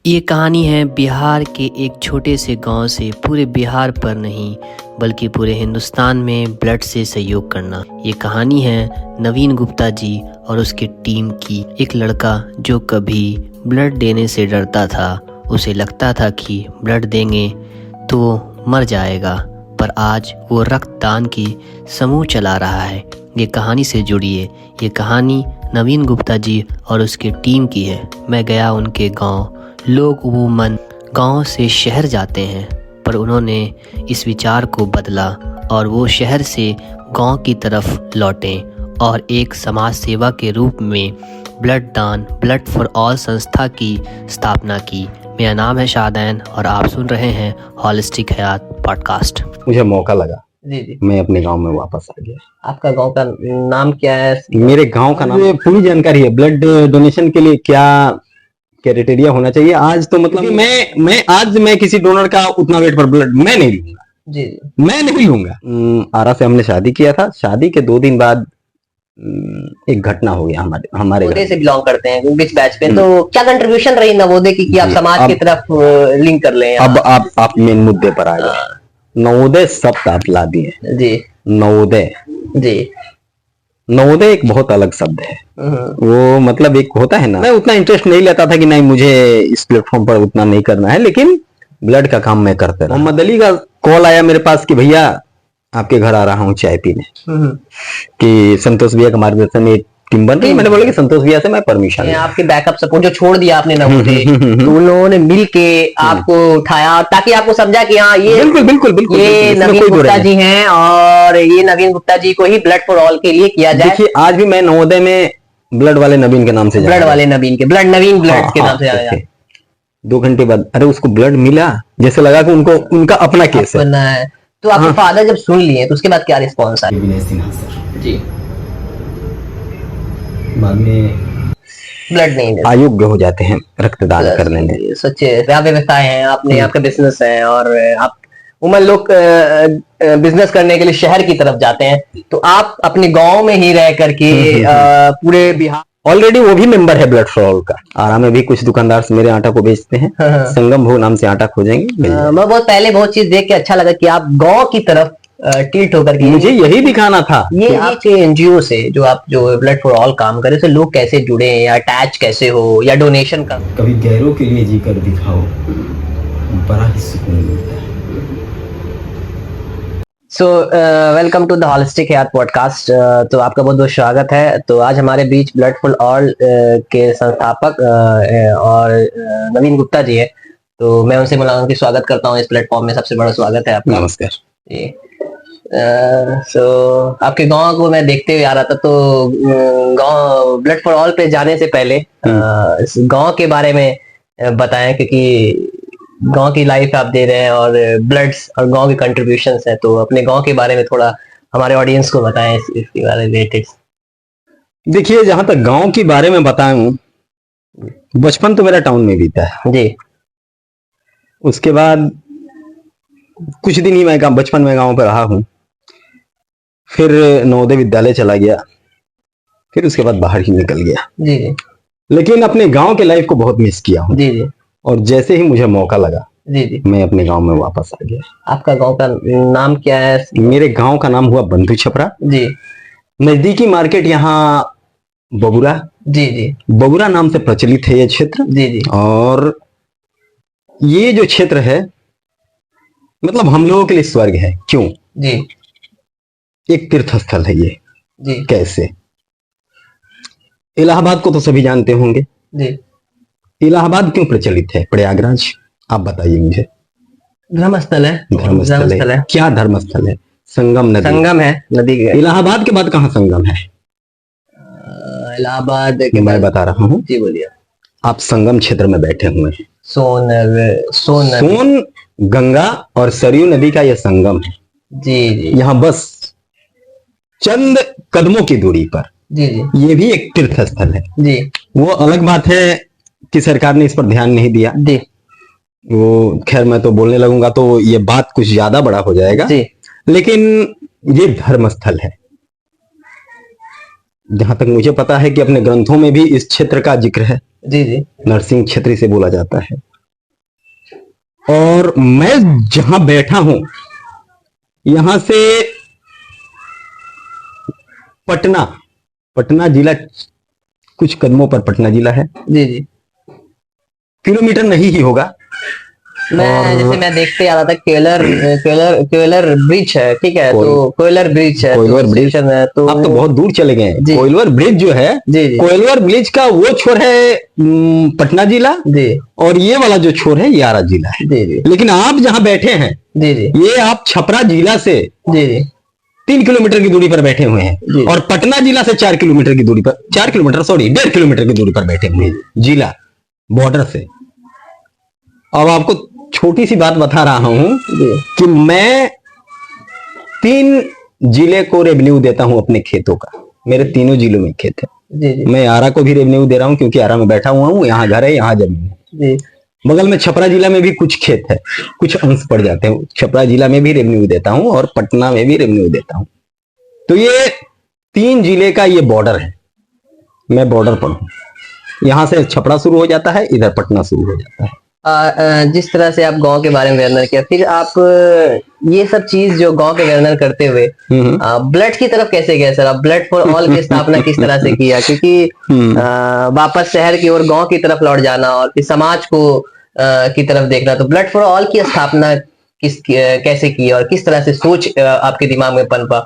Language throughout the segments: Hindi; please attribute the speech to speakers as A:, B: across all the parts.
A: ये कहानी है बिहार के एक छोटे से गांव से पूरे बिहार पर नहीं बल्कि पूरे हिंदुस्तान में ब्लड से सहयोग करना। ये कहानी है नवीन गुप्ता जी और उसकी टीम की। एक लड़का जो कभी ब्लड देने से डरता था, उसे लगता था कि ब्लड देंगे तो मर जाएगा, पर आज वो रक्तदान की समूह चला रहा है। ये कहानी से जुड़िए। ये कहानी नवीन गुप्ता जी और उसकी टीम की है। मैं गया उनके गांव। लोग अमूमन गांव से शहर जाते हैं, पर उन्होंने इस विचार को बदला और वो शहर से गांव की तरफ लौटे और एक समाज सेवा के रूप में ब्लड फॉर ऑल संस्था की स्थापना की। मेरा नाम है शादैन और आप सुन रहे हैं होलिस्टिक हयात पॉडकास्ट।
B: मुझे मौका लगा
C: जी,
B: मैं अपने गांव में वापस आ गया।
C: आपका गांव का नाम क्या है?
B: मेरे गांव का नाम पूरी जानकारी है। ब्लड डोनेशन के लिए क्या क्राइटेरिया होना चाहिए आज तो मतलब मैं किसी डोनर का उतना वेट पर ब्लड मैं नहीं लूंगा।
C: जी,
B: मैं नहीं लूंगा। आरा से हमने शादी किया था। शादी के 2 दिन बाद एक घटना हो गया हमारे
C: नवोदय से बिलोंग करते हैं किस बैच पे, तो क्या कंट्रीब्यूशन रही नवोदय की कि आप समाज की तरफ लिंक कर लें?
B: अब आप मेन मुद्दे पर आ गए। नवोदय शब्द आप ला दिए
C: जी।
B: नवोदय एक बहुत अलग शब्द है। वो मतलब एक होता है ना, मैं उतना इंटरेस्ट नहीं लेता था कि नहीं मुझे इस प्लेटफॉर्म पर उतना नहीं करना है, लेकिन ब्लड का काम मैं करता रहा। मोहम्मद अली का कॉल आया मेरे पास कि भैया आपके घर आ रहा हूँ चाय पीने, कि संतोष भैया का मार्गदर्शन में टीम बन रही। मैंने बोला कि संतोष भैया से मैं परमिशन
C: आपके बैकअप सपोर्ट जो छोड़ दिया आपने नवोदय, तो उन लोगों ने मिल के आपको उठाया ताकि आपको समझा कि हाँ ये बिल्कुल ये नवीन गुप्ता जी हैं और ये नवीन गुप्ता जी को ही ब्लड फॉर ऑल के लिए किया जाए।
B: देखिए आज भी मैं नवोदय में ब्लड वाले नवीन के नाम से
C: ब्लड वाले नवीन के नवीन ब्लड के नाम से जाना जाए।
B: 2 घंटे बाद अरे उसको ब्लड मिला, जैसे लगा कि उनका अपना केस है।
C: तो आपके फादर जब सुन लिए तो उसके बाद क्या रिस्पॉन्स आया?
B: विनय सिन्हा सर
C: जी
B: बाद में
C: ब्लड नहीं देते,
B: अयोग्य हो जाते हैं रक्तदान करने में।
C: सच्चे व्यवसाय है, आपने आपका बिजनेस है और आप उमर लोग बिजनेस करने के लिए शहर की तरफ जाते हैं, तो आप अपने गांव में ही रह करके पूरे बिहार
B: ऑलरेडी वो भी मेंबर है ब्लड फॉर ऑल का। आरा में भी कुछ दुकानदार मेरे आटा को बेचते हैं। संगम भोग नाम से आटा खोजेंगे।
C: मैं बहुत पहले बहुत चीज देख के अच्छा लगा कि आप गांव की तरफ टिल्ट होकर के,
B: मुझे यही दिखाना था।
C: ये आपके एनजीओ से जो आप जो ब्लड फॉर ऑल काम करे, तो लोग कैसे जुड़े या अटैच कैसे हो या डोनेशन का
D: कभी गैरों के लिए जीकर दिखाओ, बड़ा ही सुकून मिलता है।
C: So welcome to the holistic Hayat podcast. तो आपका बहुत बहुत स्वागत है। तो आज हमारे बीच ब्लड फॉर ऑल के संस्थापक और नवीन गुप्ता जी है, तो मैं उनसे मुलाकात स्वागत करता हूँ इस प्लेटफॉर्म में। सबसे बड़ा स्वागत है आपका।
B: नमस्कार
C: जी। आपके गांव को मैं देखते हुए आ रहा था, तो गांव ब्लड फॉर ऑल पे जाने से पहले इस गांव के बारे में बताएं, क्योंकि गांव की लाइफ आप दे रहे हैं और ब्लड्स और गांव के कंट्रीब्यूशंस हैं, तो अपने गांव के बारे में थोड़ा हमारे ऑडियंस को बताएं इसके बारे में रिलेटेड।
B: देखिए जहां तक गांव के बारे में बताऊं, बचपन तो मेरा टाउन में बीता है
C: जी।
B: उसके बाद कुछ दिन ही मैं बचपन में गांव पर रहा हूं, फिर नवोदय विद्यालय चला गया, फिर उसके बाद बाहर ही निकल गया।
C: जी जी।
B: लेकिन अपने गांव के लाइफ को बहुत मिस किया हूं।
C: जी जी।
B: और जैसे ही मुझे मौका लगा
C: जी जी,
B: मैं अपने गांव में वापस आ गया।
C: आपका गांव का नाम क्या है?
B: मेरे गांव का नाम हुआ बंधु छपरा।
C: जी।
B: नजदीकी मार्केट यहाँ बबुरा।
C: जी जी।
B: बबुरा नाम से प्रचलित है ये क्षेत्र।
C: जी जी।
B: और ये जो क्षेत्र है मतलब हम लोगों के लिए स्वर्ग है। क्यों?
C: जी।
B: एक तीर्थ स्थल है ये।
C: जी।
B: कैसे? इलाहाबाद को तो सभी जानते होंगे।
C: जी।
B: इलाहाबाद क्यों प्रचलित है? प्रयागराज, आप बताइए मुझे।
C: धर्मस्थल है।
B: धर्मस्थल है। क्या धर्मस्थल है? संगम नदी।
C: संगम है नदी का।
B: इलाहाबाद के बाद कहाँ संगम है?
C: इलाहाबाद के
B: मैं बता रहा हूँ।
C: जी बोलिए।
B: आप संगम क्षेत्र में बैठे हुए हैं। सोन गंगा और सरयू नदी का यह संगम है।
C: जी जी।
B: यहाँ बस चंद कदमों की दूरी पर।
C: जी जी।
B: ये भी एक तीर्थ स्थल है।
C: जी।
B: वो अलग बात है कि सरकार ने इस पर ध्यान नहीं दिया।
C: जी।
B: वो खैर मैं तो बोलने लगूंगा तो ये बात कुछ ज्यादा बड़ा हो जाएगा।
C: जी।
B: लेकिन ये धर्मस्थल है। जहां तक मुझे पता है कि अपने ग्रंथों में भी इस क्षेत्र का जिक्र है।
C: जी जी।
B: नरसिंह क्षेत्री से बोला जाता है। और मैं जहां बैठा हूं यहां से पटना पटना जिला कुछ कदमों पर पटना जिला है,
C: जी जी।
B: किलोमीटर नहीं ही होगा।
C: जैसे मैं देखते आ रहा था कोयलर ब्रिज है, ठीक है, तो कोयलर ब्रिज है,
B: कोयलवर ब्रिज
C: स्टेशन है, तो
B: आप तो बहुत दूर चले गए हैं।
C: जी।
B: कोयलवर ब्रिज जो है,
C: जी जी
B: कोयलवर ब्रिज का वो छोर है पटना जिला,
C: जी
B: और ये वाला जो छोर है ये आरा जिला है।
C: जी जी
B: लेकिन आप जहां बैठे हैं
C: जी जी
B: ये आप छपरा जिला से
C: जी जी
B: 3 किलोमीटर की दूरी पर बैठे हुए हैं,
C: जी।
B: और पटना जिला से 4 किलोमीटर की दूरी पर, 4 किलोमीटर सॉरी 1.5 किलोमीटर की दूरी पर बैठे हुए हैं जिला बॉर्डर से। अब आपको छोटी सी बात बता रहा हूं
C: जी
B: कि मैं 3 जिले को रेवेन्यू देता हूं अपने खेतों का। मेरे तीनों जिलों में खेत है।
C: जी जी
B: मैं आरा को भी रेवेन्यू दे रहा हूं क्योंकि आरा में बैठा हुआ हूं, यहाँ घर है, यहाँ जमीन है।
C: जी
B: बगल में छपरा जिला में भी कुछ खेत है, कुछ अंश पड़ जाते हैं। छपरा जिला में भी रेवेन्यू देता हूं और पटना में भी रेवेन्यू देता हूं। तो ये 3 जिले का ये बॉर्डर है। मैं बॉर्डर पर हूं, यहां से छपरा शुरू हो जाता है, इधर पटना शुरू हो जाता है।
C: जिस तरह से आप गांव के बारे में वर्णन किया, फिर आप ये सब चीज जो गांव के वर्णन करते हुए ब्लड की तरफ कैसे गए सर? आप ब्लड फॉर ऑल की स्थापना किस तरह से किया? क्योंकि वापस शहर की ओर गांव की तरफ लौट जाना और फिर समाज को की तरफ देखना, तो ब्लड फॉर ऑल की स्थापना कैसे की और किस तरह से सोच आपके दिमाग में पनपा?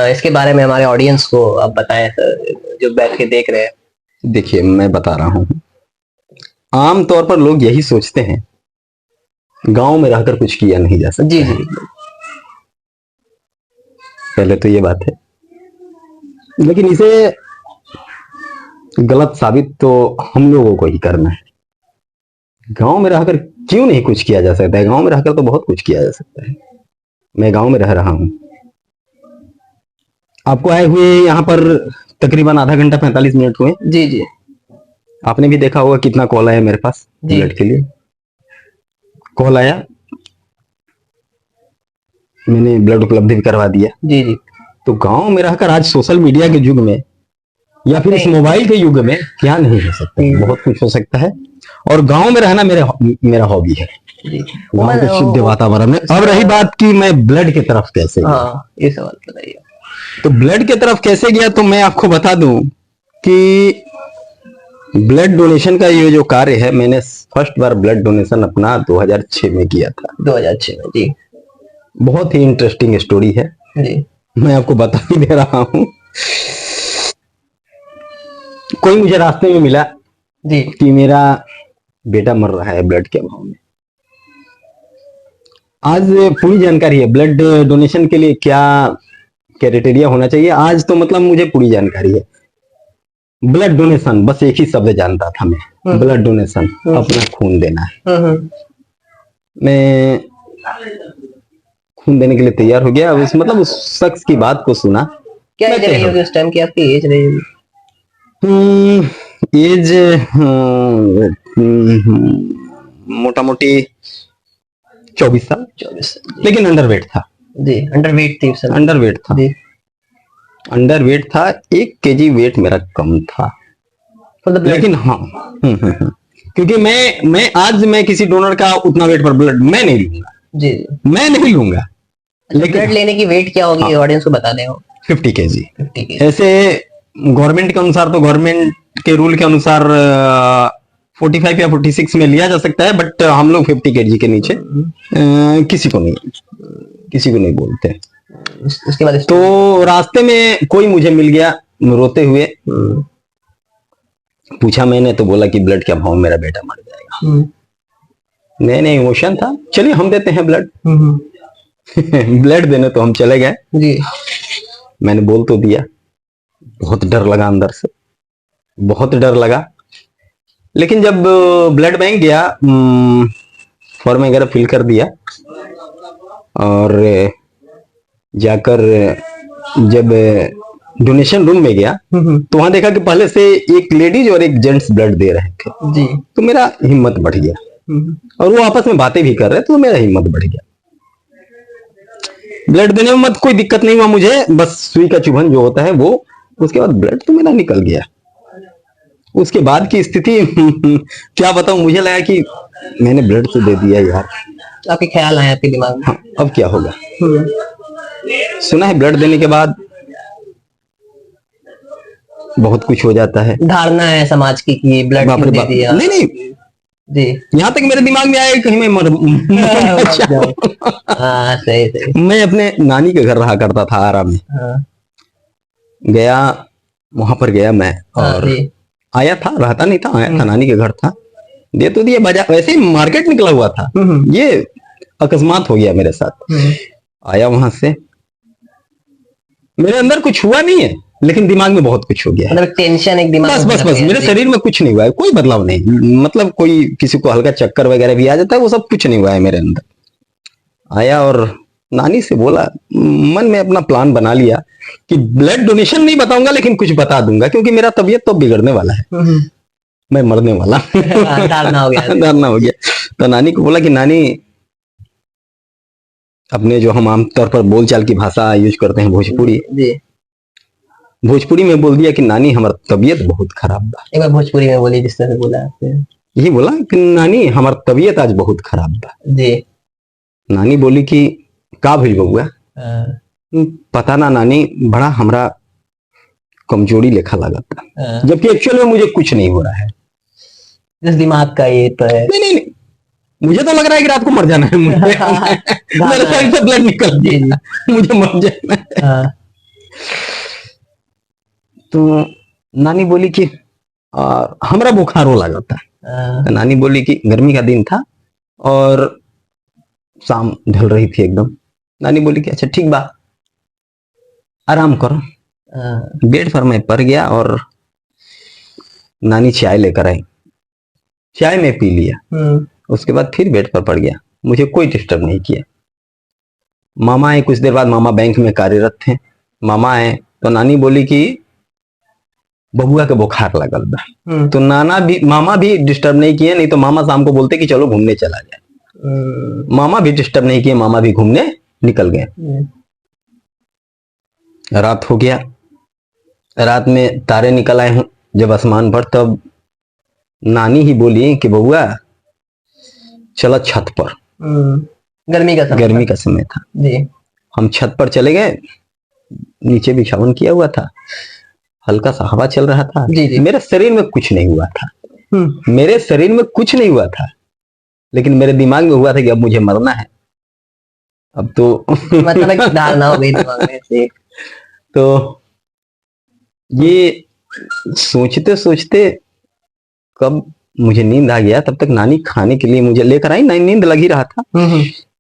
C: इसके बारे में हमारे ऑडियंस को आप बताएं सर, जो बैठ के देख रहे हैं।
B: देखिए मैं बता रहा हूं, आम तौर पर लोग यही सोचते हैं गांव में रहकर कुछ किया नहीं जा सकता।
C: जी जी
B: पहले तो ये बात है, लेकिन इसे गलत साबित तो हम लोगों को ही करना है। गांव में रहकर क्यों नहीं कुछ किया जा सकता है? गांव में रहकर तो बहुत कुछ किया जा सकता है। मैं गांव में रह रहा हूं, आपको आए हुए यहाँ पर तकरीबन आधा घंटा 45 मिनट हुए।
C: जी जी
B: आपने भी देखा होगा कितना कॉल आया मेरे पास
C: जी।
B: ब्लड के लिए। कॉल आया, मैंने ब्लड उपलब्ध भी करवा दिया।
C: जी जी
B: तो गांव में रहकर आज सोशल मीडिया के युग में या फिर इस मोबाइल के युग में क्या नहीं हो सकता है? बहुत कुछ हो सकता है। और गांव में रहना मेरा हॉबी है।
C: जी।
B: गांव के शुद्ध वातावरण में। अब रही बात कि मैं ब्लड की तरफ कैसे गया,
C: हाँ ये सवाल बताइए।
B: तो ब्लड की तरफ कैसे गया, तो मैं आपको बता दूं कि ब्लड डोनेशन का ये जो कार्य है, मैंने फर्स्ट बार ब्लड डोनेशन अपना 2006 में किया था।
C: 2006 में जी।
B: बहुत ही इंटरेस्टिंग स्टोरी है,
C: जी
B: मैं आपको बता ही दे रहा हूं। कोई मुझे रास्ते में मिला
C: जी
B: कि मेरा बेटा मर रहा है ब्लड के अभाव में। आज पूरी जानकारी है ब्लड डोनेशन के लिए क्या क्राइटेरिया होना चाहिए। आज तो मतलब मुझे पूरी जानकारी है। ब्लड डोनेशन बस एक ही शब्द जानता था मैं, ब्लड डोनेशन, अपना खून देना है। मैं खून देने के लिए तैयार हो गया। उस शख्स की बात को सुना।
C: क्या एज रही होगी उस टाइम की? आपकी एज रही होगी?
B: एज मोटा मोटी 24 साल।
C: 24।
B: लेकिन अंडरवेट था
C: जी। अंडरवेट थी उस समय?
B: अंडरवेट था
C: जी।
B: अंडरवेट था। 1 kg वेट मेरा कम था। लेकिन हाँ क्योंकि मैं किसी डोनर का उतना वेट पर ब्लड मैं नहीं लूंगा।
C: जी
B: मैं नहीं लूंगा।
C: लेकिन ब्लड लेने की वेट क्या होगी ऑडियंस को बता दें?
B: 50 kg।
C: 50 kg।
B: ऐसे गवर्नमेंट के अनुसार तो गवर्नमेंट के रूल के अनुसार 45 या 46 में लिया जा सकता है, बट हम लोग 50 kg के नीचे किसी को नहीं बोलते।
C: उसके बाद
B: तो रास्ते में कोई मुझे मिल गया रोते हुए। पूछा मैंने तो बोला कि ब्लड के अभाव में मेरा बेटा मर जाएगा। नए इमोशन था, चलिए हम देते हैं ब्लड। ब्लड देने तो हम चले गए
C: जी।
B: मैंने बोल तो दिया। बहुत डर लगा अंदर से, बहुत डर लगा। लेकिन जब ब्लड बैंक गया, फॉर्म वगैरह फिल कर दिया और जाकर जब डोनेशन रूम में गया तो वहां देखा कि पहले से एक लेडीज और एक जेंट्स ब्लड दे रहे थे
C: जी।
B: तो मेरा हिम्मत बढ़ गया और वो आपस में बातें भी कर रहे तो मेरा हिम्मत बढ़ गया। ब्लड देने में मत कोई दिक्कत नहीं हुआ मुझे, बस सुई का चुभन जो होता है वो, उसके बाद ब्लड तो मेरा निकल गया। उसके बाद की स्थिति क्या बताऊं, मुझे लगा कि मैंने ब्लड तो दे दिया यार,
C: आपके ख्याल आए आपके दिमाग में?
B: हाँ, अब क्या होगा। सुना है ब्लड देने के बाद बहुत कुछ हो जाता है।
C: धारणा है समाज की कि ब्लड
B: बाप रे
C: दे
B: बाप,
C: दिया।
B: नहीं नहीं,
C: जी।
B: यहाँ तक मेरे दिमाग में आया कि कहीं मैं
C: हाँ सही सही।
B: मैं अपने नानी के घर रहा करता था आरा में।
C: हाँ
B: गया, वहां पर गया मैं
C: हाँ
B: और
C: जी।
B: आया था, रहता नहीं था, आया था, नानी के घर था, दे तो दिया, बाजार वैसे ही मार्केट निकला हुआ था। ये अकस्मात हो गया मेरे साथ। आया वहां से, मेरे अंदर कुछ हुआ नहीं है लेकिन दिमाग में बहुत कुछ हो गया है।
C: मतलब टेंशन एक दिमाग
B: बस
C: में
B: बस
C: भर
B: बस
C: गया।
B: मेरे
C: जी।
B: शरीर में कुछ नहीं हुआ है, कोई बदलाव नहीं, मतलब कोई किसी को हल्का चक्कर वगैरह भी आ जाता है, वो सब कुछ नहीं हुआ है मेरे अंदर। आया और नानी से बोला, मन में अपना प्लान बना लिया कि ब्लड डोनेशन नहीं बताऊंगा लेकिन कुछ बता दूंगा, क्योंकि मेरा तबीयत तो बिगड़ने वाला है, मैं मरने वाला।
C: धारणा हो गया।
B: धारणा हो गया। तो नानी को बोला कि नानी, अपने जो हम आमतौर पर बोलचाल की भाषा यूज करते हैं भोजपुरी,
C: जी।
B: भोजपुरी में बोल दिया कि नानी हमार तबीयत बहुत खराब बा।
C: एक बार भोजपुरी में बोली जिस तरह से बोला आपने।
B: यही बोला कि नानी हमार तबीयत आज बहुत खराब बा।
C: जी।
B: नानी बोली कि का भइल बउआ?
C: हाँ,
B: पता ना नानी, बड़ा हमरा कमजोरी लेखा लगा था,
C: हाँ।
B: जबकि एक्चुअल में मुझे कुछ नहीं हो रहा है।
C: जिस दिमाग का ये तो है।
B: नहीं नहीं नहीं, मुझे तो लग रहा है कि रात को मर जाना है मुझे। मेरे शरीर से ब्लड निकल गया, मुझे मर जाना है।
C: हाँ,
B: तो नानी बोली कि हमरा बुखारो लगा था।
C: हाँ,
B: तो नानी बोली कि गर्मी का दिन था और शाम ढल रही थी एकदम। नानी बोली कि अच्छा ठीक बा, आराम करो।
C: हाँ,
B: बेड पर मैं पड़ गया और नानी चाय लेकर आई, चाय में पी लिया, उसके बाद फिर बेड पर पड़ गया, मुझे कोई डिस्टर्ब नहीं किया। मामा आए कुछ देर बाद, मामा बैंक में कार्यरत थे। मामा आए तो नानी बोली कि बबुआ के बुखार लगल बा। तो मामा भी डिस्टर्ब नहीं किए, नहीं तो मामा शाम को बोलते कि चलो घूमने चला जाए। मामा भी डिस्टर्ब नहीं किए, मामा भी घूमने निकल गए। रात हो गया, रात में तारे निकल आए हूं जब आसमान पर, तब नानी ही बोली कि बबुआ चलो छत पर। गर्मी का समय था।
C: जी।
B: हम छत पर चले गए, नीचे बिछावन किया हुआ था, हल्का सा हवा चल रहा था।
C: जी, जी।
B: मेरे शरीर में कुछ नहीं हुआ था, मेरे शरीर में कुछ नहीं हुआ था, लेकिन मेरे दिमाग में हुआ था कि अब मुझे मरना है। अब तो
C: मतलब एक धारणा हो गई दिमाग में से।
B: तो ये सोचते सोचते कब मुझे नींद आ गया, तब तक नानी खाने के लिए मुझे लेकर आई। नींद लग ही रहा था।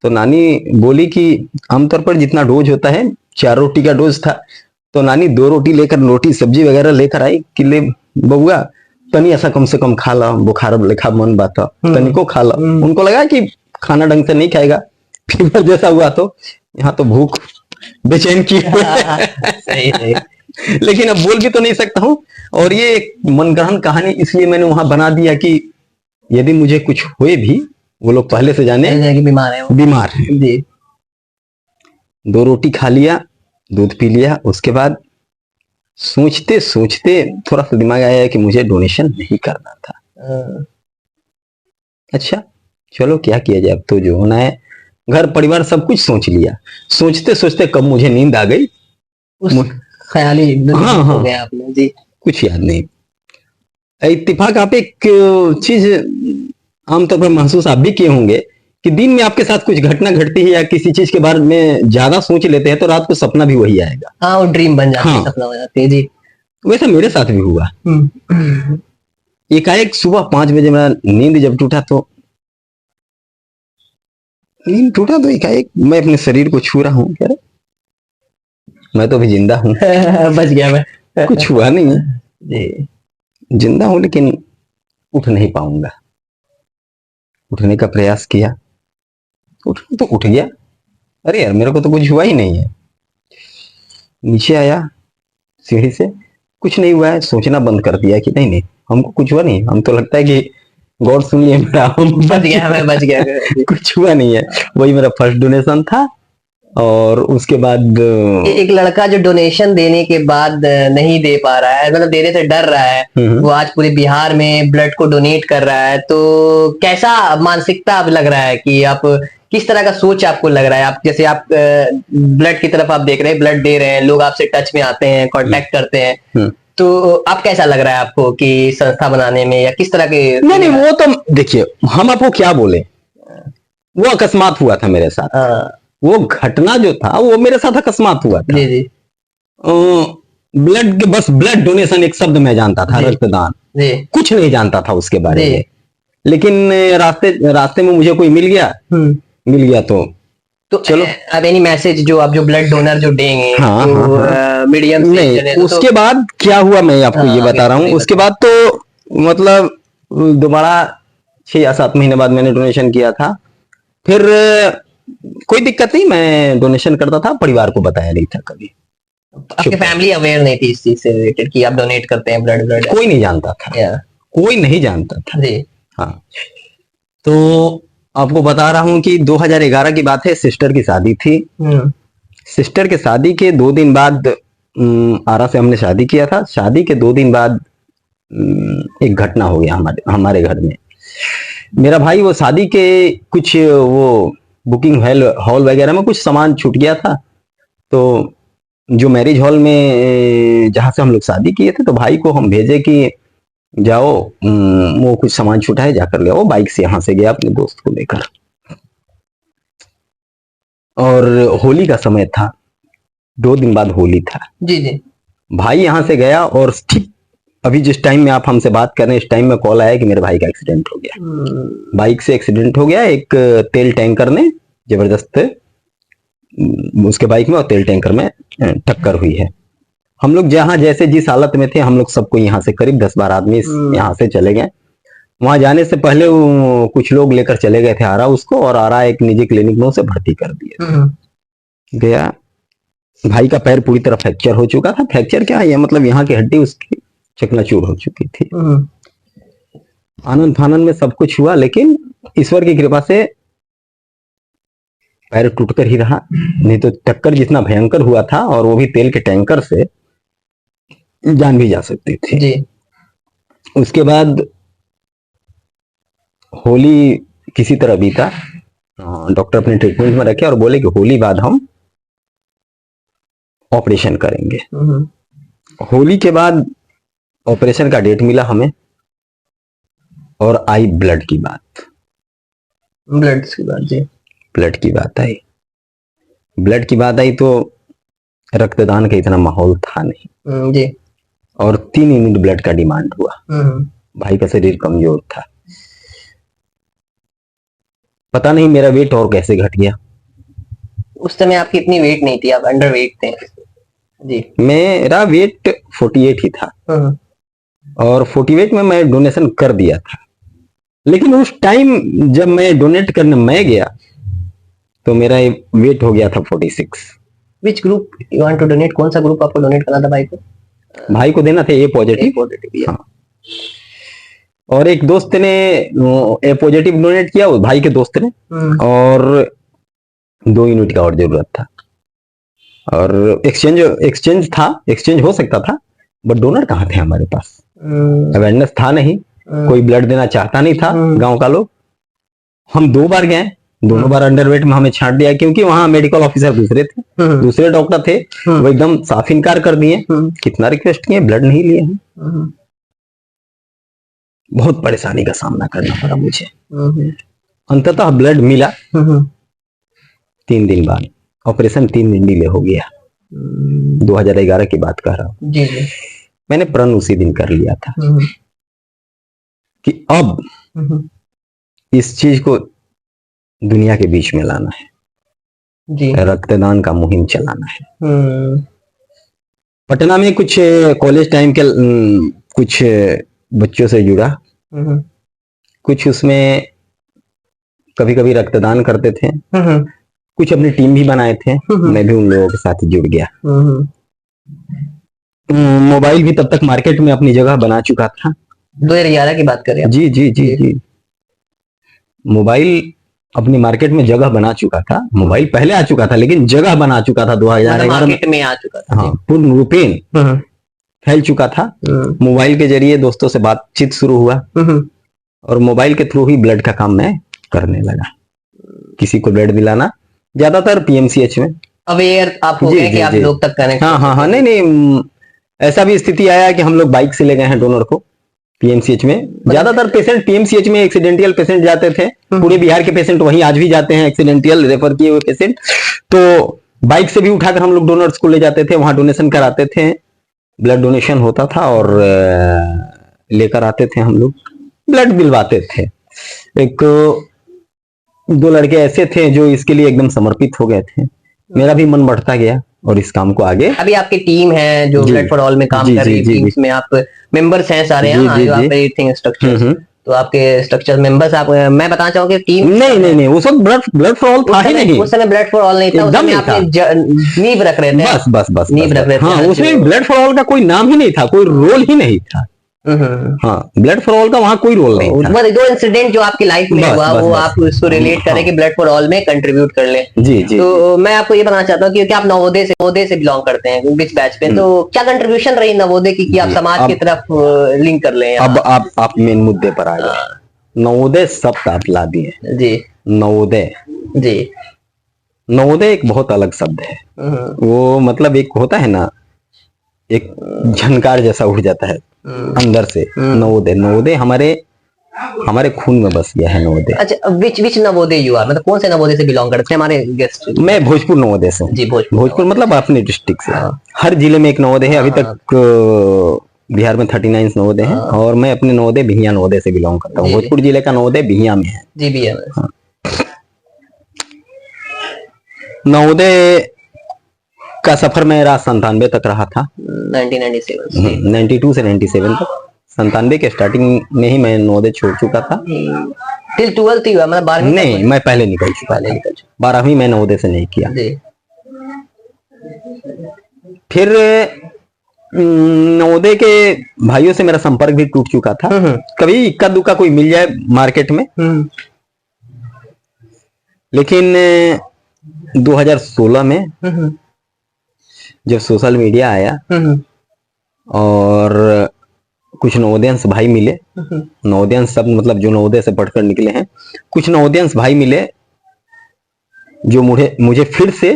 B: तो नानी बोली कि आमतौर पर जितना डोज होता है, 4 रोटी का डोज था, तो नानी 2 रोटी लेकर, रोटी सब्जी वगैरह लेकर आई कि ले बबुआ तनी ऐसा कम से कम खा ला, बुखार लेखा मन बात तनी को खा ला। उनको लगा कि खाना ढंग से नहीं खाएगा, फीवर जैसा हुआ, तो यहाँ तो भूख बेचैन की।
C: सही सही।
B: लेकिन अब बोल भी तो नहीं सकता हूँ, और ये एक मनगढ़ंत कहानी इसलिए मैंने वहां बना दिया कि यदि मुझे कुछ हुए भी, वो लोग पहले से जाने
C: कि बीमार है वो।
B: बीमार है।
C: जी।
B: 2 रोटी खा लिया, दूध पी लिया, उसके बाद सोचते सोचते थोड़ा सा दिमाग आया कि मुझे डोनेशन नहीं करना था। अच्छा चलो क्या किया जाए, अब तो जो होना है, घर परिवार सब कुछ सोच लिया। सोचते सोचते कब मुझे नींद आ गई,
C: ख्याली
B: हाँ,
C: हो
B: हाँ।
C: गया आपने। जी।
B: कुछ याद नहीं। इत्तेफाक आप एक चीज आमतौर पर महसूस आप भी किए होंगे कि दिन में आपके साथ कुछ घटना घटती है या किसी चीज के बारे में ज्यादा सोच लेते हैं तो रात को सपना भी वही आएगा।
C: हाँ, वो ड्रीम बन जाती है,
B: हाँ।
C: सपना हो जाती है। जी।
B: वैसा मेरे साथ भी हुआ। एकाएक सुबह 5 बजे मेरा नींद जब टूटा, तो एकाएक मैं अपने शरीर को छू रहा हूँ, कह रहे मैं तो अभी जिंदा हूँ।
C: बच गया मैं।
B: कुछ हुआ नहीं है,
C: जी।
B: जिंदा हूं लेकिन उठ नहीं पाऊंगा। उठने का प्रयास किया, तो उठ गया। अरे यार मेरे को तो कुछ हुआ ही नहीं है। नीचे आया सीढ़ी से, कुछ नहीं हुआ है, सोचना बंद कर दिया कि नहीं हमको कुछ हुआ नहीं। हम तो लगता है कि गॉड सुन लिए मेरा,
C: बच गया मैं, बच गया।
B: कुछ हुआ नहीं है। वही मेरा फर्स्ट डोनेशन था और उसके बाद
C: एक लड़का जो डोनेशन देने के बाद नहीं दे पा रहा है, मतलब देने से डर रहा है, वो आज पूरे बिहार में ब्लड को डोनेट कर रहा है, तो कैसा मानसिकता अब लग रहा है कि आप किस तरह का सोच आपको लग रहा है? आप जैसे आप ब्लड की तरफ आप देख रहे हैं, ब्लड दे रहे हैं, लोग आपसे टच में आते हैं, कांटेक्ट करते हैं, तो अब कैसा लग रहा है आपको कि संस्था बनाने में या किस तरह के?
B: नहीं नहीं, वो तो देखिए, हम आपको क्या बोले, वो अकस्मात हुआ था मेरे साथ। वो घटना जो था वो मेरे साथ अकस्मात हुआ था।
C: जी जी।
B: ब्लड के बस ब्लड डोनेशन एक शब्द मैं जानता था, रक्तदान,
C: जी।
B: कुछ नहीं जानता था उसके बारे में। लेकिन रास्ते में मुझे कोई मिल गया तो चलो।
C: अब एनी मैसेज जो आप जो ब्लड डोनर जो देंगे,
B: हाँ,
C: तो
B: हाँ।
C: मीडियम से
B: नहीं,
C: चले
B: उसके बाद क्या हुआ मैं आपको ये बता रहा हूँ। उसके बाद तो मतलब दोबारा 6 या 7 महीने बाद मैंने डोनेशन किया था। फिर कोई दिक्कत नहीं, मैं डोनेशन करता था, परिवार को बताया नहीं था कभी।
C: आपकी फैमिली अवेयर नहीं थी इस चीज से रिलेटेड कि आप डोनेट करते हैं ब्लड?
B: कोई नहीं जानता था, कोई नहीं जानता था
C: जी।
B: हाँ, तो आपको बता रहा हूँ कि 2011 की बात है। सिस्टर की शादी थी। सिस्टर के शादी के 2 दिन बाद आरा से हमने शादी किया था। शादी के 2 दिन बाद एक घटना हो गया हमारे घर में। मेरा भाई वो शादी के कुछ वो बुकिंग हॉल वगैरह में कुछ सामान छूट गया था। तो जो मैरिज हॉल में जहां से हम लोग शादी किए थे, तो भाई को हम भेजे कि जाओ वो कुछ सामान छूटा है, जाकर ले आओ। बाइक से यहाँ से गया अपने दोस्त को लेकर, और होली का समय था, 2 दिन बाद होली था।
C: जी जी। भाई
B: यहाँ से गया और ठीक अभी जिस टाइम में आप हमसे बात कर रहे हैं, इस टाइम में कॉल आया कि मेरे भाई का एक्सीडेंट हो गया। बाइक से एक्सीडेंट हो गया। एक तेल टैंकर ने जबरदस्त उसके बाइक में और तेल टैंकर में टक्कर हुई है। हम लोग जहां जैसे जिस हालत में थे, हम लोग सबको यहाँ से करीब 10-12 आदमी यहाँ से चले गए। वहां जाने से पहले कुछ लोग लेकर चले गए थे आरा उसको, और आरा एक निजी क्लिनिक में उसे भर्ती कर दिया गया। भाई का पैर पूरी तरह फ्रैक्चर हो चुका था। फ्रैक्चर क्या है, मतलब यहाँ की हड्डी उसकी चकनाचूर हो चुकी थी। आनंद फानंद में सब कुछ हुआ, लेकिन ईश्वर की कृपा से पैर टूटकर ही रहा। नहीं तो टक्कर जितना भयंकर हुआ था, और वो भी तेल के टैंकर से, जान भी जा सकती थी जी। उसके बाद होली किसी तरह बीता। डॉक्टर अपने ट्रीटमेंट में रखे और बोले कि होली बाद हम ऑपरेशन करेंगे। होली के बाद ऑपरेशन का डेट मिला हमें, और आई ब्लड की बात।
C: ब्लड की बात जी।
B: ब्लड की बात आई। ब्लड की बात आई तो रक्तदान का इतना माहौल था नहीं
C: जी।
B: और 3 यूनिट ब्लड का डिमांड हुआ। भाई का शरीर कमजोर था। पता नहीं मेरा वेट और कैसे घट गया।
C: उस समय आपकी इतनी वेट नहीं थी, आप अंडर वेट थे जी।
B: मेरा वेट 48 ही था, और 48 में मैं डोनेशन कर दिया था। लेकिन उस टाइम जब मैं डोनेट करने मैं गया, तो मेरा वेट हो गया था 46।
C: Which group you want to donate? कौन सा ग्रुप आपको डोनेट करना था भाई को?
B: भाई को देना था ए पॉजिटिव। हाँ। और एक दोस्त ने ए पॉजिटिव डोनेट किया, वो भाई के दोस्त ने, और 2 यूनिट का और जरूरत था। और एक्सचेंज था, एक्सचेंज हो सकता था, बट डोनर कहाँ थे हमारे पास? अवेयरनेस था नहीं, कोई ब्लड देना चाहता नहीं था गांव का लोग। हम 2 बार गए, दोनों बार अंडरवेट में हमें छांट दिया, क्योंकि वहां मेडिकल ऑफिसर दूसरे थे, दूसरे डॉक्टर थे, वो एकदम साफ इनकार कर दिए। कितना रिक्वेस्ट किए, ब्लड नहीं लिए हैं। बहुत परेशानी का सामना करना पड़ा मुझे। अंततः ब्लड मिला 3 दिन बाद। ऑपरेशन 3 दिन डिले हो गया। 2011 की बात कर रहा हूँ जी। मैंने प्रण उसी दिन कर लिया था कि अब इस चीज को दुनिया के बीच में लाना है जी। रक्तदान का मुहिम चलाना है। पटना में कुछ कॉलेज टाइम के कुछ बच्चों से जुड़ा, कुछ उसमें कभी कभी रक्तदान करते थे, कुछ अपनी टीम भी बनाए थे। मैं भी उन लोगों के साथ जुड़ गया। मोबाइल भी तब तक मार्केट में अपनी जगह बना चुका था।
C: 2011 की बात कर रहे हैं?
B: जी जी जी जी। मोबाइल अपनी मार्केट में जगह बना चुका था। मोबाइल पहले आ चुका था लेकिन जगह बना चुका था 2011 में।
C: मार्केट में आ चुका था।
B: हाँ, पूर्ण रूपेण फैल चुका था। मोबाइल के जरिए दोस्तों से बातचीत शुरू हुआ और मोबाइल के थ्रू ही ब्लड का काम मैं करने लगा। किसी को ब्लड दिलाना, ज्यादातर पीएमसीएच में।
C: अवेयर आप हो
B: जी,
C: गए कि
B: जी,
C: आप
B: जी।
C: लोग तक कनेक्ट।
B: हाँ, नहीं, ऐसा भी स्थिति आया कि हम लोग बाइक से ले गए हैं डोनर को पीएमसीएच में। ज्यादातर पेशेंट पीएमसीएच में एक्सीडेंटियल पेशेंट जाते थे। पूरे बिहार के पेशेंट वहीं आज भी जाते हैं, एक्सीडेंटियल रेफर किए हुए पेशेंट। तो बाइक से भी उठाकर हम लोग डोनर्स को ले जाते थे, वहां डोनेशन कराते थे। ब्लड डोनेशन होता था और लेकर आते थे, हम लोग ब्लड दिलवाते थे। एक दो लड़के ऐसे थे जो इसके लिए एकदम समर्पित हो गए थे। मेरा भी मन बढ़ता गया और इस काम को आगे।
C: अभी आपकी टीम है जो
B: जी।
C: ब्लड फॉर ऑल में काम
B: जी,
C: कर रही
B: जी,
C: है,
B: जी,
C: टीम्स में आप मेंबर्स हैं सारे
B: जी,
C: हैं,
B: जी,
C: जो
B: जी।
C: आप एवरीथिंग स्ट्रक्चर, तो आपके स्ट्रक्चर मेंबर्स आप, मैं बताना चाहूंगा टीम
B: नहीं, उस वक्त ब्लड फॉर ऑल था ही नहीं।
C: उस समय ब्लड फॉर ऑल नहीं था, उस
B: एकदम
C: समय
B: नहीं था।
C: आपने नींव रख रहे थे।
B: बस
C: नींव रख रहे थे।
B: हाँ, उसमें ब्लड फॉर ऑल का कोई नाम ही नहीं था, कोई रोल ही नहीं था। हाँ, ब्लड फॉर ऑल का वहाँ कोई रोल नहीं था।
C: बस दो इंसिडेंट जो आपकी लाइफ में
B: बस,
C: हुआ
B: बस,
C: वो
B: बस।
C: आप उसको रिलेट करें कि ब्लड फॉर ऑल में कंट्रीब्यूट कर ले।
B: जी, जी।
C: तो मैं आपको ये बताना चाहता हूँ कि आप नवोदय से बिलोंग करते हैं बीच बैच पे, तो क्या कंट्रीब्यूशन रही नवोदय की कि आप
B: जी,
C: समाज की तरफ लिंक कर लें?
B: अब आप मेन मुद्दे पर आ गए। नवोदय शब्द आप ला दिए।
C: जी
B: नवोदय,
C: जी।
B: नवोदय एक बहुत अलग शब्द है। वो मतलब एक होता है ना, एक झनकार जैसा उठ जाता है अंदर से। नवोदय हमारे खून में बस गया है नवोदय।
C: अच्छा, विच नवोदय यू आर, मतलब कौन से नवोदय से बिलोंग करते हैं हमारे गेस्ट?
B: मैं भोजपुर नवोदय से हूँ।
C: जी,
B: भोजपुर मतलब अपने डिस्ट्रिक्ट से। हर जिले में एक नवोदय है। अभी तक बिहार में 39 नवोदय हैं और मैं अपने नवोदय भिहिया नवोदय से बिलोंग करता हूँ। भोजपुर जिले का नवोदय भिहिया में है।
C: जी भी है।
B: नवोदय का सफर मेरा 97 तक रहा था।
C: 1997
B: 92 से 97 तक। 97 के स्टार्टिंग में ही मैं नवोदय छोड़ चुका था।
C: टिल 12th ही हुआ, मतलब 12वीं
B: नहीं, मैं पहले निकल चुका था। 12वीं मैं नवोदय से नहीं किया।
C: जी।
B: फिर नवोदय के भाइयों से मेरा संपर्क भी टूट चुका था। कभी इक्का दुक्का कोई मिल जाए मार्केट में। लेकिन 2016 में जब सोशल मीडिया आया और कुछ नवोदयंस भाई मिले, नवोदयंस सब मतलब जो नवोदय से पढ़कर निकले हैं, कुछ नवोदयंस भाई मिले जो मुझे फिर से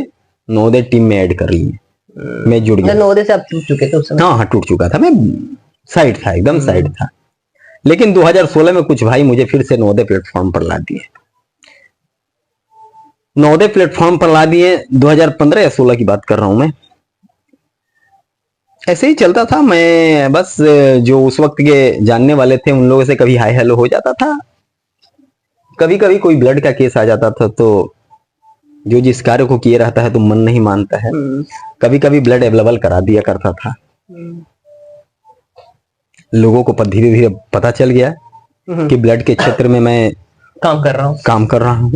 B: नवोदय टीम में ऐड कर लिए। मैं जुड़ गया।
C: नवोदय से आप टूट चुके थे उस समय?
B: हाँ, टूट चुका था। मैं साइड था, एकदम साइड था। लेकिन 2016 में कुछ भाई मुझे फिर से नवोदय प्लेटफॉर्म पर ला दिए। नवोदय प्लेटफॉर्म पर ला दिए 2015 या 16 की बात कर रहा हूं मैं। ऐसे ही चलता था। मैं बस जो उस वक्त के जानने वाले थे उन लोगों से कभी हाय हेलो हो जाता था। कभी कभी कोई ब्लड का केस आ जाता था तो जो जिस कार्य को किए रहता है तो मन नहीं मानता है। कभी कभी ब्लड अवेलेबल करा दिया करता था। लोगों को धीरे धीरे पता चल गया कि ब्लड के क्षेत्र में मैं
C: काम कर रहा हूँ।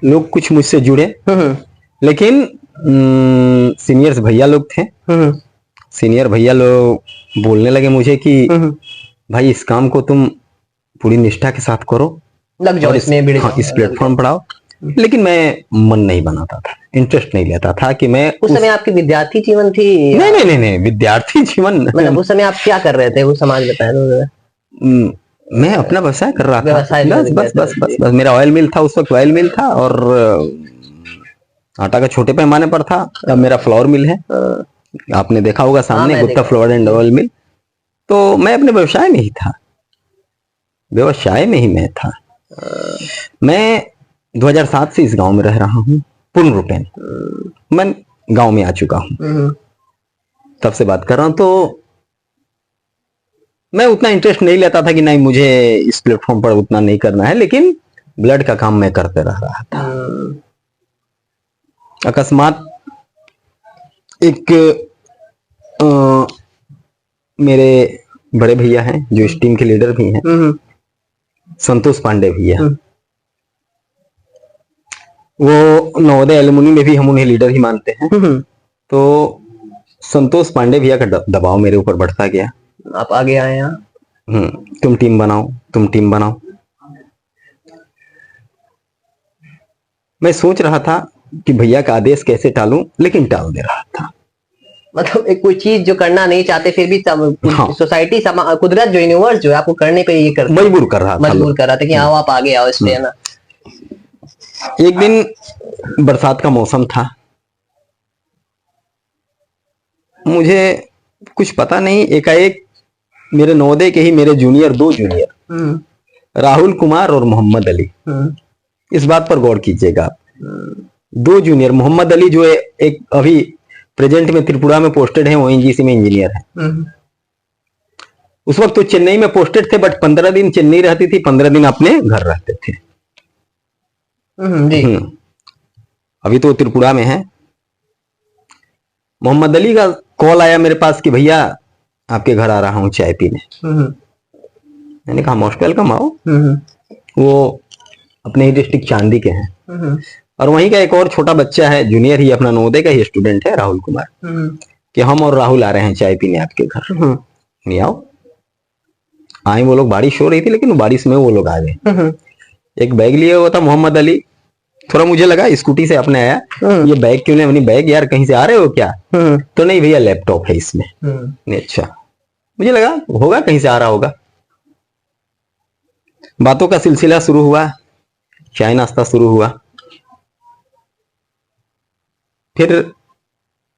B: लोग कुछ मुझसे जुड़े। लेकिन सीनियर्स भैया लोग थे। सीनियर भैया लोग बोलने लगे मुझे कि भाई इस काम को तुम पूरी निष्ठा के साथ करो,
C: लग जाओ इसमें,
B: इस प्लेटफॉर्म पर आओ। लेकिन मैं मन नहीं बनाता था, इंटरेस्ट नहीं लेता था कि मैं
C: उस समय आपकी विद्यार्थी जीवन थी?
B: नहीं, विद्यार्थी जीवन
C: मतलब उस समय आप क्या कर रहे थे वो समाज बताएं।
B: मैं अपना व्यवसाय कर रहा था। बस मेरा ऑयल मिल था, उस वक्त ऑयल मिल था और आटा का छोटे पैमाने पर था। अब मेरा फ्लोर मिल है, आपने देखा होगा सामने, गुप्ता फ्लोर एंड ऑयल मिल। तो मैं अपने व्यवसाय में ही था, व्यवसाय में ही मैं था। मैं 2007 से इस गांव में रह रहा हूँ पूर्ण रूपेण। मैं गांव में आ चुका हूँ, तब से बात कर रहा हूँ। तो मैं उतना इंटरेस्ट नहीं लेता था कि नहीं मुझे इस प्लेटफॉर्म पर उतना नहीं करना है, लेकिन ब्लड का काम मैं करते रह रहा था। अकस्मात एक मेरे बड़े भैया हैं जो इस टीम के लीडर भी हैं, संतोष पांडे भैया। वो नवोदय एलुमनी में भी हम उन्हें लीडर ही मानते हैं। तो संतोष पांडे भैया का दबाव मेरे ऊपर बढ़ता गया।
C: आप आगे आए यहाँ?
B: तुम टीम बनाओ, तुम टीम बनाओ। मैं सोच रहा था कि भैया का आदेश कैसे टालूं, लेकिन टाल दे रहा था।
C: मतलब एक कोई चीज जो करना नहीं चाहते फिर भी
B: हाँ।
C: सोसाइटी, कुदरत जो यूनिवर्स जो है आपको करने पे ये कर
B: मजबूर कर रहा था
C: मजबूर कर रहा था कि आओ आप आगे आओ इस पे, है ना।
B: एक दिन बरसात का मौसम था, मुझे कुछ पता नहीं, एकाएक मेरे नवोदय के ही मेरे जूनियर, 2 जूनियर, राहुल कुमार और मोहम्मद अली, इस बात पर गौर कीजिएगा आप, 2 जूनियर, मोहम्मद अली जो एक अभी प्रेजेंट में त्रिपुरा में पोस्टेड है, वो एनजीसी में इंजीनियर है। उस वक्त तो चेन्नई में पोस्टेड थे, बट 15 दिन चेन्नई रहती थी, 15 दिन अपने घर रहते थे।
C: जी।
B: अभी तो त्रिपुरा में है। मोहम्मद अली का कॉल आया मेरे पास कि भैया आपके घर आ रहा हूँ चाय पीने। मैंने कहा मोस्ट वेलकम, आओ। वो अपने ही डिस्ट्रिक्ट चांदी के हैं, और वहीं का एक और छोटा बच्चा है, जूनियर ही, अपना नवोदय का ही स्टूडेंट है, राहुल कुमार, कि हम और राहुल आ रहे हैं चाय पीने आपके घर। नहीं आओ। आए वो लोग, बारिश हो रही थी, लेकिन बारिश में वो लोग आ गए। एक बैग लिया हुआ था मोहम्मद अली, थोड़ा मुझे लगा स्कूटी से अपने आया, ये बैग क्यों नहीं, बैग यार कहीं से आ रहे हो क्या? तो नहीं भैया लैपटॉप है इसमें। नहीं, अच्छा, मुझे लगा होगा कहीं से आ रहा होगा। बातों का सिलसिला शुरू हुआ, चाय नाश्ता शुरू हुआ। फिर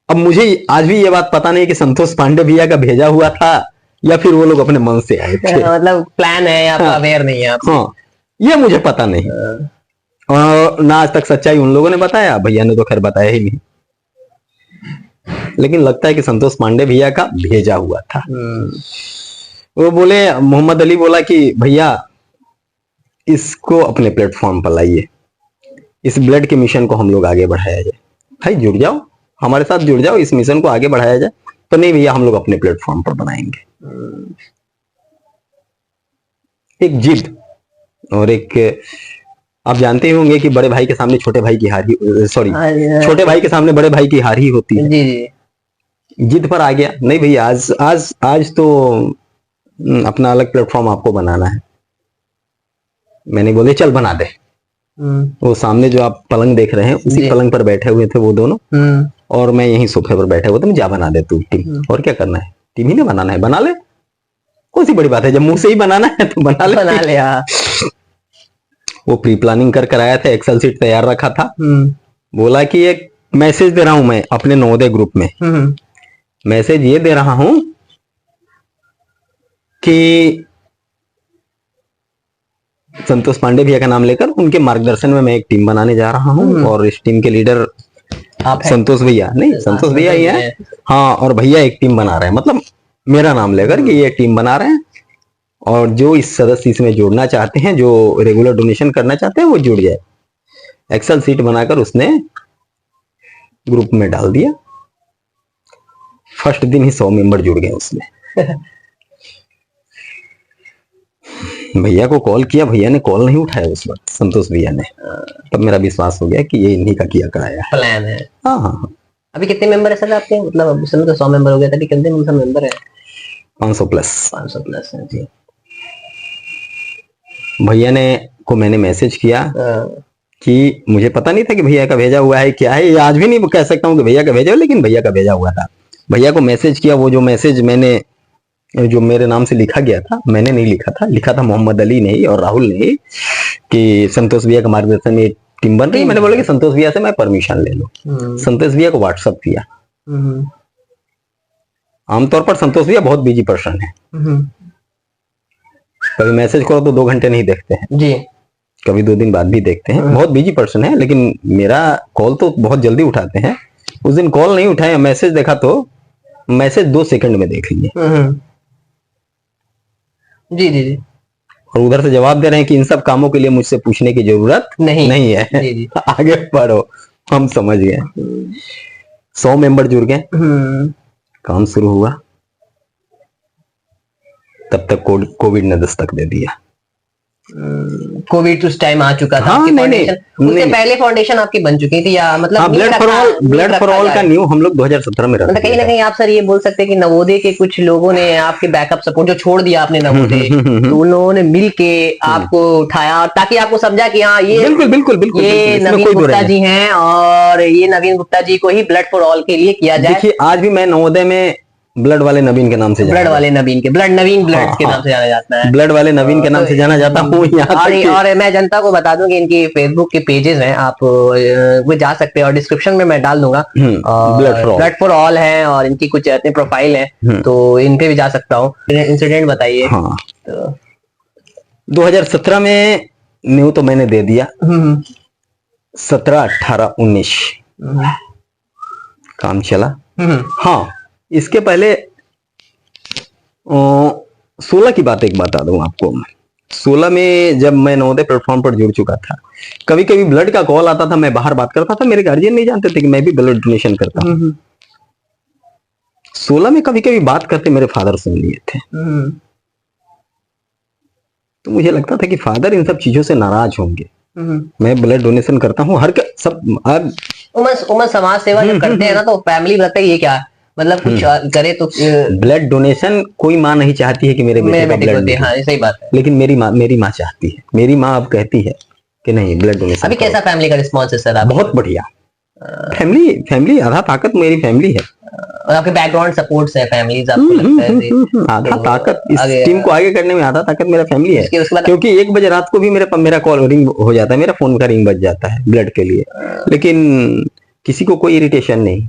B: अब मुझे आज भी ये बात पता नहीं कि संतोष पांडे भैया का भेजा हुआ था या फिर वो लोग अपने मन से आए थे।
C: मतलब प्लान है या अवेयर नहीं है आप?
B: हाँ, ये मुझे पता नहीं, और ना आज तक सच्चाई उन लोगों ने बताया, भैया ने तो खैर बताया ही नहीं, लेकिन लगता है कि संतोष पांडे भैया का भेजा हुआ था। वो बोले, मोहम्मद अली बोला कि भैया इसको अपने प्लेटफॉर्म पर लाइए, इस ब्लड के मिशन को हम लोग आगे बढ़ाया जाए। भाई जुड़ जाओ, हमारे साथ जुड़ जाओ, इस मिशन को आगे बढ़ाया जाए। तो नहीं भैया, हम लोग अपने प्लेटफॉर्म पर बनाएंगे। एक जिद, और एक, आप जानते ही होंगे कि बड़े भाई के सामने छोटे भाई की हार ही, सॉरी, छोटे भाई के सामने बड़े भाई की हार ही होती है।
C: जी जी।
B: जिद पर आ गया, नहीं भैया आज तो अपना अलग प्लेटफॉर्म आपको बनाना है। मैंने बोले चल बना दे। वो सामने जो आप पलंग देख रहे हैं, उसी पलंग पर बैठे हुए थे वो दोनों, और मैं यहीं सोफे पर बैठे हुए थे। जा बना दे तू टीम, और क्या करना है, टीम ही ना बनाना है, बना ले, कौन सी बड़ी बात है, जब मुंह से ही बनाना है तो बना ले। वो प्री प्लानिंग कर आया था, एक्सेल शीट तैयार रखा था। बोला कि एक मैसेज दे रहा हूं मैं अपने नवोदय ग्रुप में, मैसेज ये दे रहा हूं कि संतोष पांडे भैया का नाम लेकर उनके मार्गदर्शन में मैं एक टीम बनाने जा रहा हूं, और इस टीम के लीडर
C: आप
B: संतोष भैया, नहीं संतोष भैया ही है, हाँ, और भैया एक टीम बना रहे हैं, मतलब मेरा नाम लेकर कि ये टीम बना रहे हैं, और जो इस सदस्य इसमें जुड़ना चाहते हैं, जो रेगुलर डोनेशन करना चाहते हैं, वो जुड़ जाए। एक्सेल सीट बनाकर उसने ग्रुप में डाल दिया। फर्स्ट दिन ही 100 मेंबर जुड़ गए उसमें। भैया को कॉल किया, भैया ने कॉल नहीं उठाया उस वक्त, संतोष भैया ने। तब मेरा विश्वास हो गया कि ये इन्हीं का किया कराया
C: प्लान है।
B: हाँ हाँ।
C: अभी कितने मेंबर है सर आपके? मतलब उस समय तो 100 मेंबर हो गया था, अभी कितने मेंबर है?
B: 500 प्लस।
C: 500 प्लस है जी।
B: भैया ने को मैंने मैसेज किया कि मुझे पता नहीं था कि भैया का भेजा हुआ है क्या है, ये आज भी नहीं कह सकता हूँ कि भैया का भेजा, लेकिन भैया का भेजा हुआ था। भैया को मैसेज किया, वो जो मैसेज मैंने, जो मेरे नाम से लिखा गया था, मैंने नहीं लिखा था, लिखा था मोहम्मद अली ने ही और राहुल ने ही, कि संतोष भैया का मार्गदर्शन में टीम बन रही है। मैंने बोला कि संतोष भैया से मैं परमिशन ले लूं। संतोष भैया को व्हाट्सअप किया। आमतौर पर संतोष भैया बहुत बिजी पर्सन है, कभी मैसेज करो तो 2 घंटे नहीं देखते हैं
C: जी,
B: कभी 2 दिन बाद भी देखते हैं, बहुत बिजी पर्सन है। लेकिन मेरा कॉल तो बहुत जल्दी उठाते हैं। उस दिन कॉल नहीं उठाया, मैसेज देखा तो मैसेज 2 सेकंड में देख लिए।
C: जी जी जी।
B: और उधर से जवाब दे रहे हैं कि इन सब कामों के लिए मुझसे पूछने की जरूरत नहीं है।
C: जी जी।
B: आगे बढ़ो, हम समझ गए। 100 मेंबर जुड़ गए, काम शुरू हुआ। तब तक कोविड ने दस्तक दे दिया।
C: कोविड उस टाइम आ चुका था।
B: हाँ,
C: आपकी
B: नहीं, नहीं,
C: फाउंडेशन उससे
B: नहीं।
C: पहले फाउंडेशन आपकी बन चुकी थी या मतलब
B: हाँ,
C: नींव
B: ब्लड
C: रखा
B: फॉर ऑल
C: जा
B: का
C: रहा है?
B: न्यू हम लोग 2017 में रखा
C: मतलब कहीं ना कहीं आप सर ये बोल सकते हैं कि नवोदय के कुछ लोगों ने आपके बैकअप सपोर्ट जो छोड़ दिया आपने नवोदय, तो उन लोगों ने मिल के आपको उठाया ताकि आपको समझा कि हाँ ये
B: बिल्कुल बिल्कुल बिल्कुल
C: ये
B: बिल्कुल, इसमें
C: नवीन
B: कोई दो
C: गुप्ता
B: राय नहीं।
C: जी हैं और ये नवीन गुप्ता जी को ही ब्लड फॉर ऑल के लिए किया जाए।
B: देखिए आज भी मैं नवोदय में ब्लड वाले नवीन के नाम से
C: ब्लड
B: जाना
C: वाले नवीन के ब्लड नवीन ब्लड
B: हाँ,
C: के
B: हाँ।
C: नाम से जाना जाता है।
B: ब्लड वाले नवीन के नाम से जाना जाता हूँ यहाँ
C: और
B: तक कि
C: और मैं जनता को बता दूं कि इनकी फेसबुक के पेजेस हैं, आप वो जा सकते हैं और डिस्क्रिप्शन में मैं डाल दूंगा।
B: ब्लड
C: फॉर ऑल है और इनकी कुछ अपने प्रोफाइल है तो इन पे भी जा सकता हूँ। इंसिडेंट बताइए।
B: हाँ
C: तो
B: 2017 में न्यू तो मैंने दे दिया। 17, 18, 19 काम चला। हाँ इसके पहले 16 की बात एक बता दूं आपको। 16 में जब मैं नवोदय प्लेटफॉर्म पर जुड़ चुका था, कभी कभी ब्लड का कॉल आता था, मैं बाहर बात करता था, मेरे गार्जियन नहीं जानते थे कि मैं भी ब्लड डोनेशन करता हूँ। 16 में कभी कभी बात करते मेरे फादर सुन लिए थे, तो मुझे लगता था कि फादर इन सब चीजों से नाराज होंगे। मैं ब्लड डोनेशन करता हूँ सब अब
C: उमर समाज सेवा जब करते हैं ना तो फैमिली लगता है ये क्या मतलब कुछ करे तो
B: ब्लड डोनेशन कोई माँ नहीं चाहती है कि मेरे बेटे का ब्लड
C: दे। हाँ सही बात है।
B: लेकिन मेरी माँ चाहती है। मेरी माँ अब कहती है कि नहीं ब्लड डोनेशन।
C: अभी कैसा फैमिली का रिस्पॉन्स है सर आप?
B: बहुत बढ़िया। फैमिली आधा ताकत मेरी फैमिली है
C: और आपके बैकग्राउंड सपोर्ट्स है फैमिलीज आपको लगता है
B: आधा ताकत इस टीम को आगे करने में आधा ताकत मेरा फैमिली है। क्योंकि 1 बजे रात को भी मेरा कॉल रिंग हो जाता है, मेरा फोन का रिंग बज जाता है ब्लड के लिए, लेकिन किसी को कोई इरिटेशन नहीं।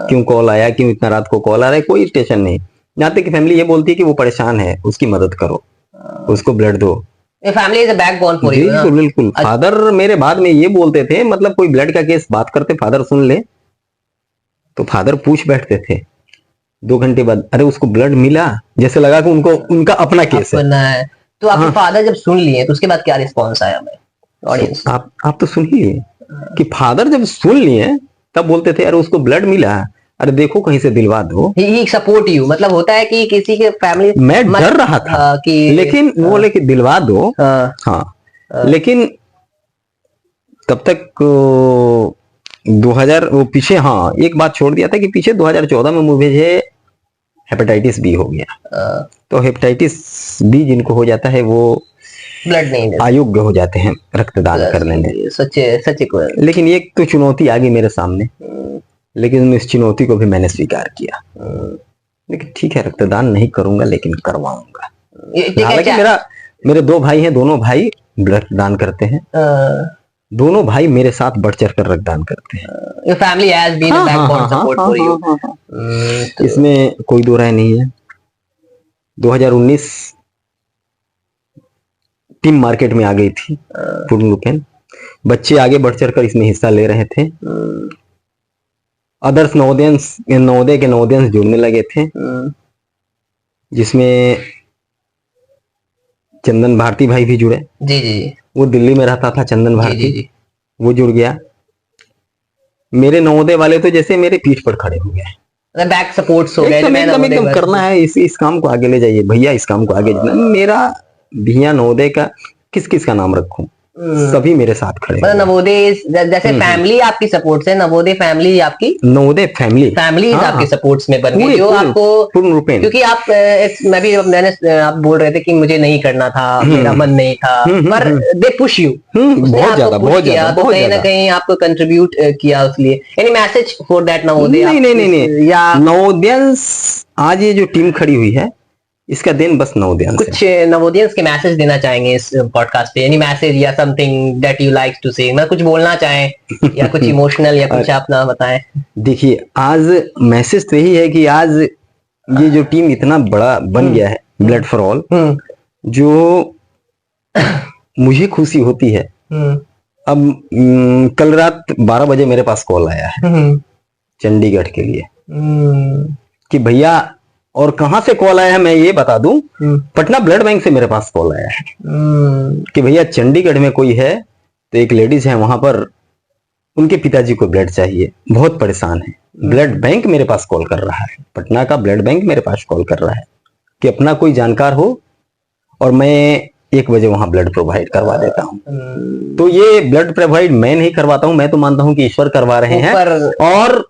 B: क्यों कॉल आया, क्यों इतना रात को कॉल आ रहा है, कोई इरिटेशन नहीं। यहाँ तक कि फैमिली ये बोलती है कि वो परेशान है, उसकी मदद करो, उसको ब्लड दो।
C: Family is a backbone for you.
B: बिल्कुल बिल्कुल। फादर मेरे बाद में ये बोलते थे, मतलब कोई ब्लड का केस बात करते फादर सुन ले तो फादर पूछ बैठते थे 2 घंटे बाद, अरे उसको ब्लड मिला, जैसे लगा कि उनका अपना केस है।
C: तो आपके फादर जब सुन लिए तो उसके बाद क्या रिस्पॉन्स आया ऑडियंस?
B: आप तो सुन लिए कि फादर जब सुन लिए तब बोलते थे अरे उसको ब्लड मिला, अरे देखो कहीं से दिलवा दो।
C: ही सपोर्ट यू, मतलब होता है कि किसी के फैमिली
B: मैं डर रहा था कि लेकिन वो बोले कि दिलवा दो। हाँ लेकिन तब तक 2000 वो पीछे, हाँ एक बात छोड़ दिया था कि पीछे 2014 में मुझे हेपेटाइटिस बी हो गया। तो हेपेटाइटिस बी जिनको हो जाता है वो
C: ब्लड नहीं
B: अयोग्य हो जाते हैं रक्तदान करने में।
C: सच्चे को। लेकिन
B: एक तो चुनौती आ गई मेरे सामने, लेकिन इस चुनौती को भी मैंने स्वीकार किया। लेकिन ठीक है रक्तदान नहीं करूंगा लेकिन करवाऊंगा। हालांकि मेरे 2 भाई हैं, दोनों भाई ब्लड दान करते हैं। दोनों भाई मेरे साथ बढ़ चढ़ कर रक्तदान करते हैं।
C: Family has been a backbone support for you.
B: इसमें कोई दो राय नहीं है। 2019 टीम मार्केट में आ गई थी पूर्ण रूपेण, बच्चे आगे बढ़ चढ़ कर इसमें हिस्सा ले रहे थे। अदर्स नवोदय के नवोदयंस जुड़ने लगे थे, जिसमें चंदन भारती भाई भी जुड़े।
C: जी जी।
B: वो दिल्ली में रहता था चंदन भारती। जी। वो जुड़ गया। मेरे नवोदय वाले तो जैसे मेरे पीठ पर खड़े हो गए,
C: बैक सपोर्ट्स हो गए।
B: एकदम करना है इस काम को आगे ले जाइए भैया, इस काम को आगे मेरा भैया नवोदय का किस का नाम रखूं, सभी मेरे साथ खड़े। मतलब
C: नवोदय जैसे फैमिली आपकी सपोर्ट से, नवोदय फैमिली आपकी फैमिली आपके सपोर्ट्स में बन गई जो आपको पूर्ण रूपेण। क्योंकि आप मैं भी आप बोल रहे थे कि मुझे नहीं करना था, मेरा मन नहीं था, पर दे पुश यू बहुत ज्यादा। तो कहीं ना कहीं आपको कंट्रीब्यूट किया उसलिए। Any message for that Navodaya?
B: नहीं या नवोदयंस आज ये जो टीम खड़ी हुई है इसका दिन बस नवोदयंस।
C: कुछ नवोदयंस के मैसेज देना चाहेंगे इस पॉडकास्ट पे? एनी मैसेज या something that you like to say, मतलब कुछ बोलना चाहें या कुछ इमोशनल या कुछ आप ना बताएं।
B: देखिए आज मैसेज तो यही है कि आज ये जो टीम इतना बड़ा बन गया है ब्लड फॉर ऑल, जो मुझे खुशी होती है। अब कल रात 12 बजे मेरे पास कॉल आया है चंडीगढ़ के लिए कि भैया, और कहां से कॉल आया है मैं ये बता दूं, पटना ब्लड बैंक से मेरे पास कॉल आया है कि भैया चंडीगढ़ में कोई है, तो एक लेडीज है वहां पर, उनके पिताजी को ब्लड चाहिए, बहुत परेशान है। ब्लड बैंक मेरे पास कॉल कर रहा है, पटना का ब्लड बैंक मेरे पास कॉल कर रहा है कि अपना कोई जानकार हो और मैं 1 बजे वहां ब्लड प्रोवाइड करवा देता हूँ। तो ये ब्लड प्रोवाइड मैं नहीं करवाता हूँ, मैं तो मानता हूँ कि ईश्वर करवा रहे हैं, और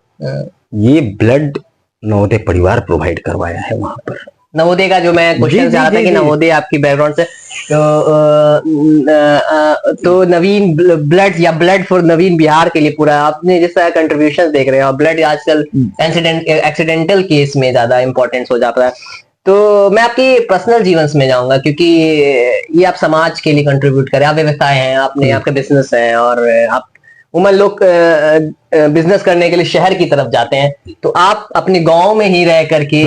B: ये ब्लड नवोदय परिवार प्रोवाइड करवाया है वहां पर।
C: नवोदय का जो मैं क्वेश्चन चाह रहा था कि नवोदय आपकी बैकग्राउंड से तो नवीन ब्लड या ब्लड फॉर नवीन बिहार के लिए पूरा आपने जिस तरह कंट्रीब्यूशन देख रहे हैं, और ब्लड आजकल एक्सीडेंटल केस में ज्यादा इंपॉर्टेंस हो जाता है। तो मैं आपकी पर्सनल जीवन में जाऊंगा, क्योंकि ये आप समाज के लिए कंट्रीब्यूट करें, आप व्यवसाय हैं, आपने आपका बिजनेस है, और आप उमर लोग बिजनेस करने के लिए शहर की तरफ जाते हैं, तो आप अपने गांव में ही रह करके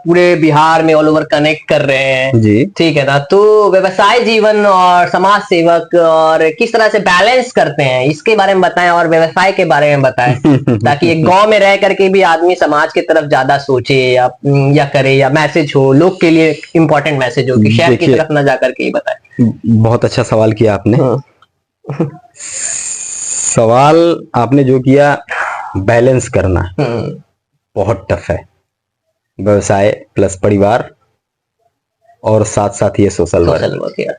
C: पूरे बिहार में ऑल ओवर कनेक्ट कर रहे हैं जी, ठीक है ना। तो व्यवसाय जीवन और समाज सेवक और किस तरह से बैलेंस करते हैं, इसके बारे में बताएं, और व्यवसाय के बारे में बताएं, ताकि एक गांव में रह करके भी आदमी समाज की तरफ ज्यादा सोचे या करे, या मैसेज हो लोग के लिए इंपॉर्टेंट मैसेज हो, कि शहर की तरफ न जाकर के ही बताए।
B: बहुत अच्छा सवाल किया आपने। सवाल आपने जो किया, बैलेंस करना बहुत टफ है, व्यवसाय प्लस परिवार और साथ साथ ये सोशल वर्क।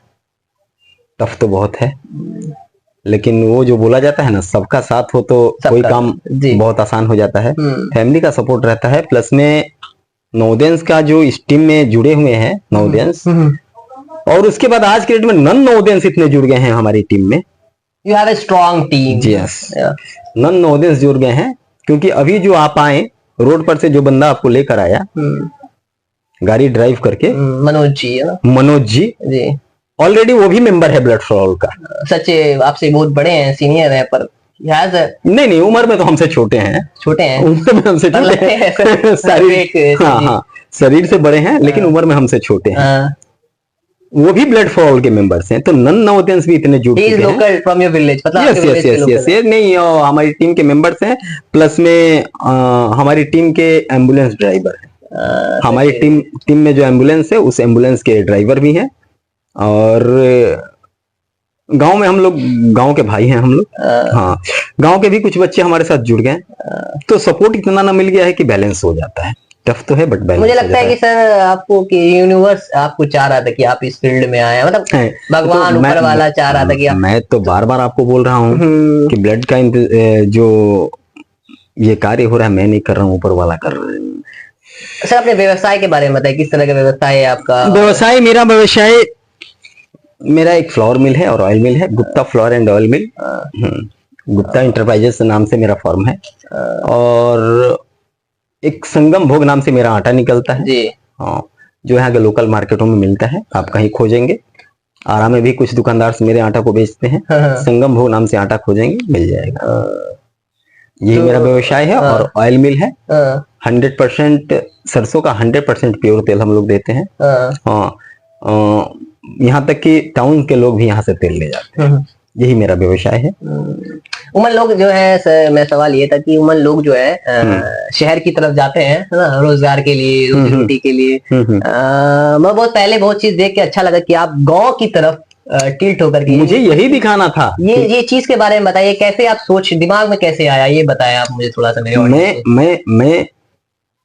B: टफ तो बहुत है, लेकिन वो जो बोला जाता है ना, सबका साथ हो तो कोई काम बहुत आसान हो जाता है। फैमिली का सपोर्ट रहता है, प्लस में नवोदयंस का जो इस टीम में जुड़े हुए हैं नवोदयंस, और उसके बाद आज के डेट में नन नवोदयंस इतने जुड़ गए हैं हमारी टीम में।
C: You have a strong team.
B: Yes. Non Navodayans जुड़ गए हैं, क्योंकि अभी जो आप आए रोड पर से जो बंदा आपको लेकर आया गाड़ी ड्राइव करके,
C: मनोज जी है ना,
B: मनोज जी ऑलरेडी वो भी मेंबर है ब्लड फॉर ऑल का।
C: सच्चे आपसे बहुत बड़े हैं, सीनियर है, पर
B: नहीं उम्र में तो हमसे छोटे हैं, उम्र में हमसे छोटे हैं, शरीर से बड़े हैं, लेकिन उम्र में हमसे छोटे हैं। वो भी ब्लड फॉर ऑल के मेंबर्स हैं, तो नन नवोदयंस भी इतने जुड़ चुके हैं।
C: लोकल फ्रॉम योर विलेज, मतलब
B: यस नहीं, हमारी टीम के मेंबर्स हैं, प्लस में हमारी टीम के एम्बुलेंस ड्राइवर हैं। हमारी टीम में जो एम्बुलेंस है, उस एम्बुलेंस के ड्राइवर भी हैं, और गांव में हम लोग गांव के भाई हैं हम लोग। हाँ, गांव के भी कुछ बच्चे हमारे साथ जुड़ गए, तो सपोर्ट इतना ना मिल गया है कि बैलेंस हो जाता है। टफ तो है, बट बैलेंस
C: मुझे लगता है कि सर आपको कि यूनिवर्स आपको चाह रहा था कि आप इस फील्ड में आए, मतलब भगवान ऊपर वाला चाह रहा था कि आप।
B: मैं तो बार बार आपको बोल रहा हूँ कि ब्लड का जो ये कार्य हो रहा है, मैं नहीं कर रहा हूँ, ऊपर वाला कर रहा है।
C: सर अपने व्यवसाय के बारे में बताइए, किस तरह का व्यवसाय है आपका?
B: व्यवसाय मेरा एक फ्लोर मिल है और ऑयल मिल है, Gupta floor and oil mill. Gupta enterprises नाम से मेरा फर्म है, और एक संगम भोग नाम से मेरा आटा निकलता है जी। हाँ, जो यहाँ के लोकल मार्केटों में मिलता है, आप कहीं खोजेंगे, आरा में भी कुछ दुकानदार मेरे आटा को बेचते हैं। संगम भोग नाम से आटा खोजेंगे, मिल जाएगा। यही मेरा व्यवसाय है। और ऑयल मिल है, 100% सरसों का 100% प्योर तेल हम लोग देते हैं। हाँ, यहाँ तक कि टाउन के लोग भी यहाँ से तेल ले जाते हैं। यही मेरा व्यवसाय है।
C: उमन लोग जो है सर, मैं सवाल ये था कि उमन लोग जो है शहर की तरफ जाते हैं ना, रोजगार के लिए, रोजी रोटी के लिए। मैं बहुत पहले बहुत चीज देख के अच्छा लगा कि आप गांव की तरफ टिल्ट होकर के,
B: मुझे यही दिखाना था।
C: ये चीज के बारे में बताइए, कैसे आप सोच दिमाग में कैसे आया, ये बताया आप मुझे थोड़ा सा।
B: मैं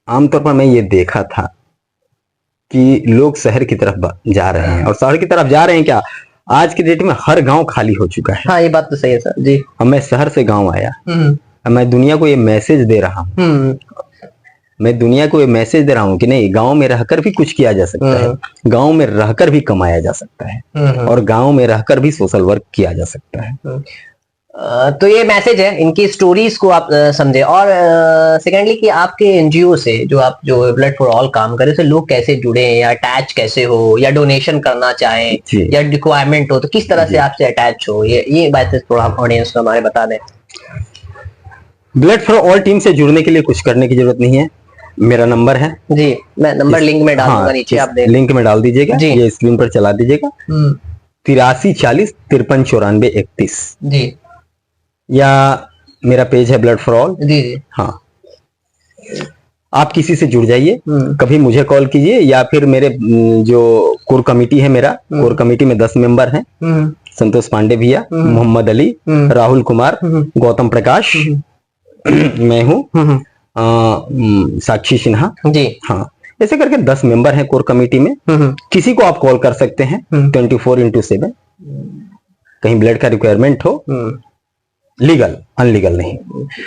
B: आमतौर पर मैं ये देखा था कि लोग शहर की तरफ जा रहे हैं, और शहर की तरफ जा रहे हैं क्या, आज की डेट में हर गांव खाली हो चुका है।
C: हाँ, ये बात तो सही है सर जी।
B: अब मैं शहर से गांव आया, मैं दुनिया को ये मैसेज दे रहा हूँ, मैं दुनिया को ये मैसेज दे रहा हूँ कि नहीं, गांव में रहकर भी कुछ किया जा सकता है, गांव में रहकर भी कमाया जा सकता है, और गांव में रहकर भी सोशल वर्क किया जा सकता है।
C: तो ये मैसेज है, इनकी स्टोरीज को आप समझे। और सेकेंडली कि आपके एनजीओ से जो ब्लड फॉर ऑल काम करे, उससे लोग कैसे जुड़े, या अटैच कैसे हो, या डोनेशन करना चाहें, या रिक्वायरमेंट हो, तो किस तरह से आपसे अटैच हो, ये बात थोड़ा ऑडियंस को हमारे बता दें।
B: ब्लड फॉर ऑल टीम से जुड़ने के लिए कुछ करने की जरूरत नहीं है। मेरा नंबर है
C: जी, मैं नंबर लिंक में डाल दूंगा नीचे, आप
B: लिंक में डाल दीजिएगा, ये स्क्रीन पर चला दीजिएगा। 83 40 53 94 31 जी, या मेरा पेज है ब्लड फॉर ऑल जी। हाँ, आप किसी से जुड़ जाइए, कभी मुझे कॉल कीजिए, या फिर मेरे जो कोर कमेटी है, मेरा कोर कमेटी में 10 मेंबर हैं। संतोष पांडे भैया, मोहम्मद अली, राहुल कुमार, गौतम प्रकाश, मैं हूँ, साक्षी सिन्हा जी। हाँ, ऐसे करके 10 मेंबर हैं कोर कमेटी में। किसी को आप कॉल कर सकते हैं 24/7, कहीं ब्लड का रिक्वायरमेंट हो, लीगल अनलीगल नहीं।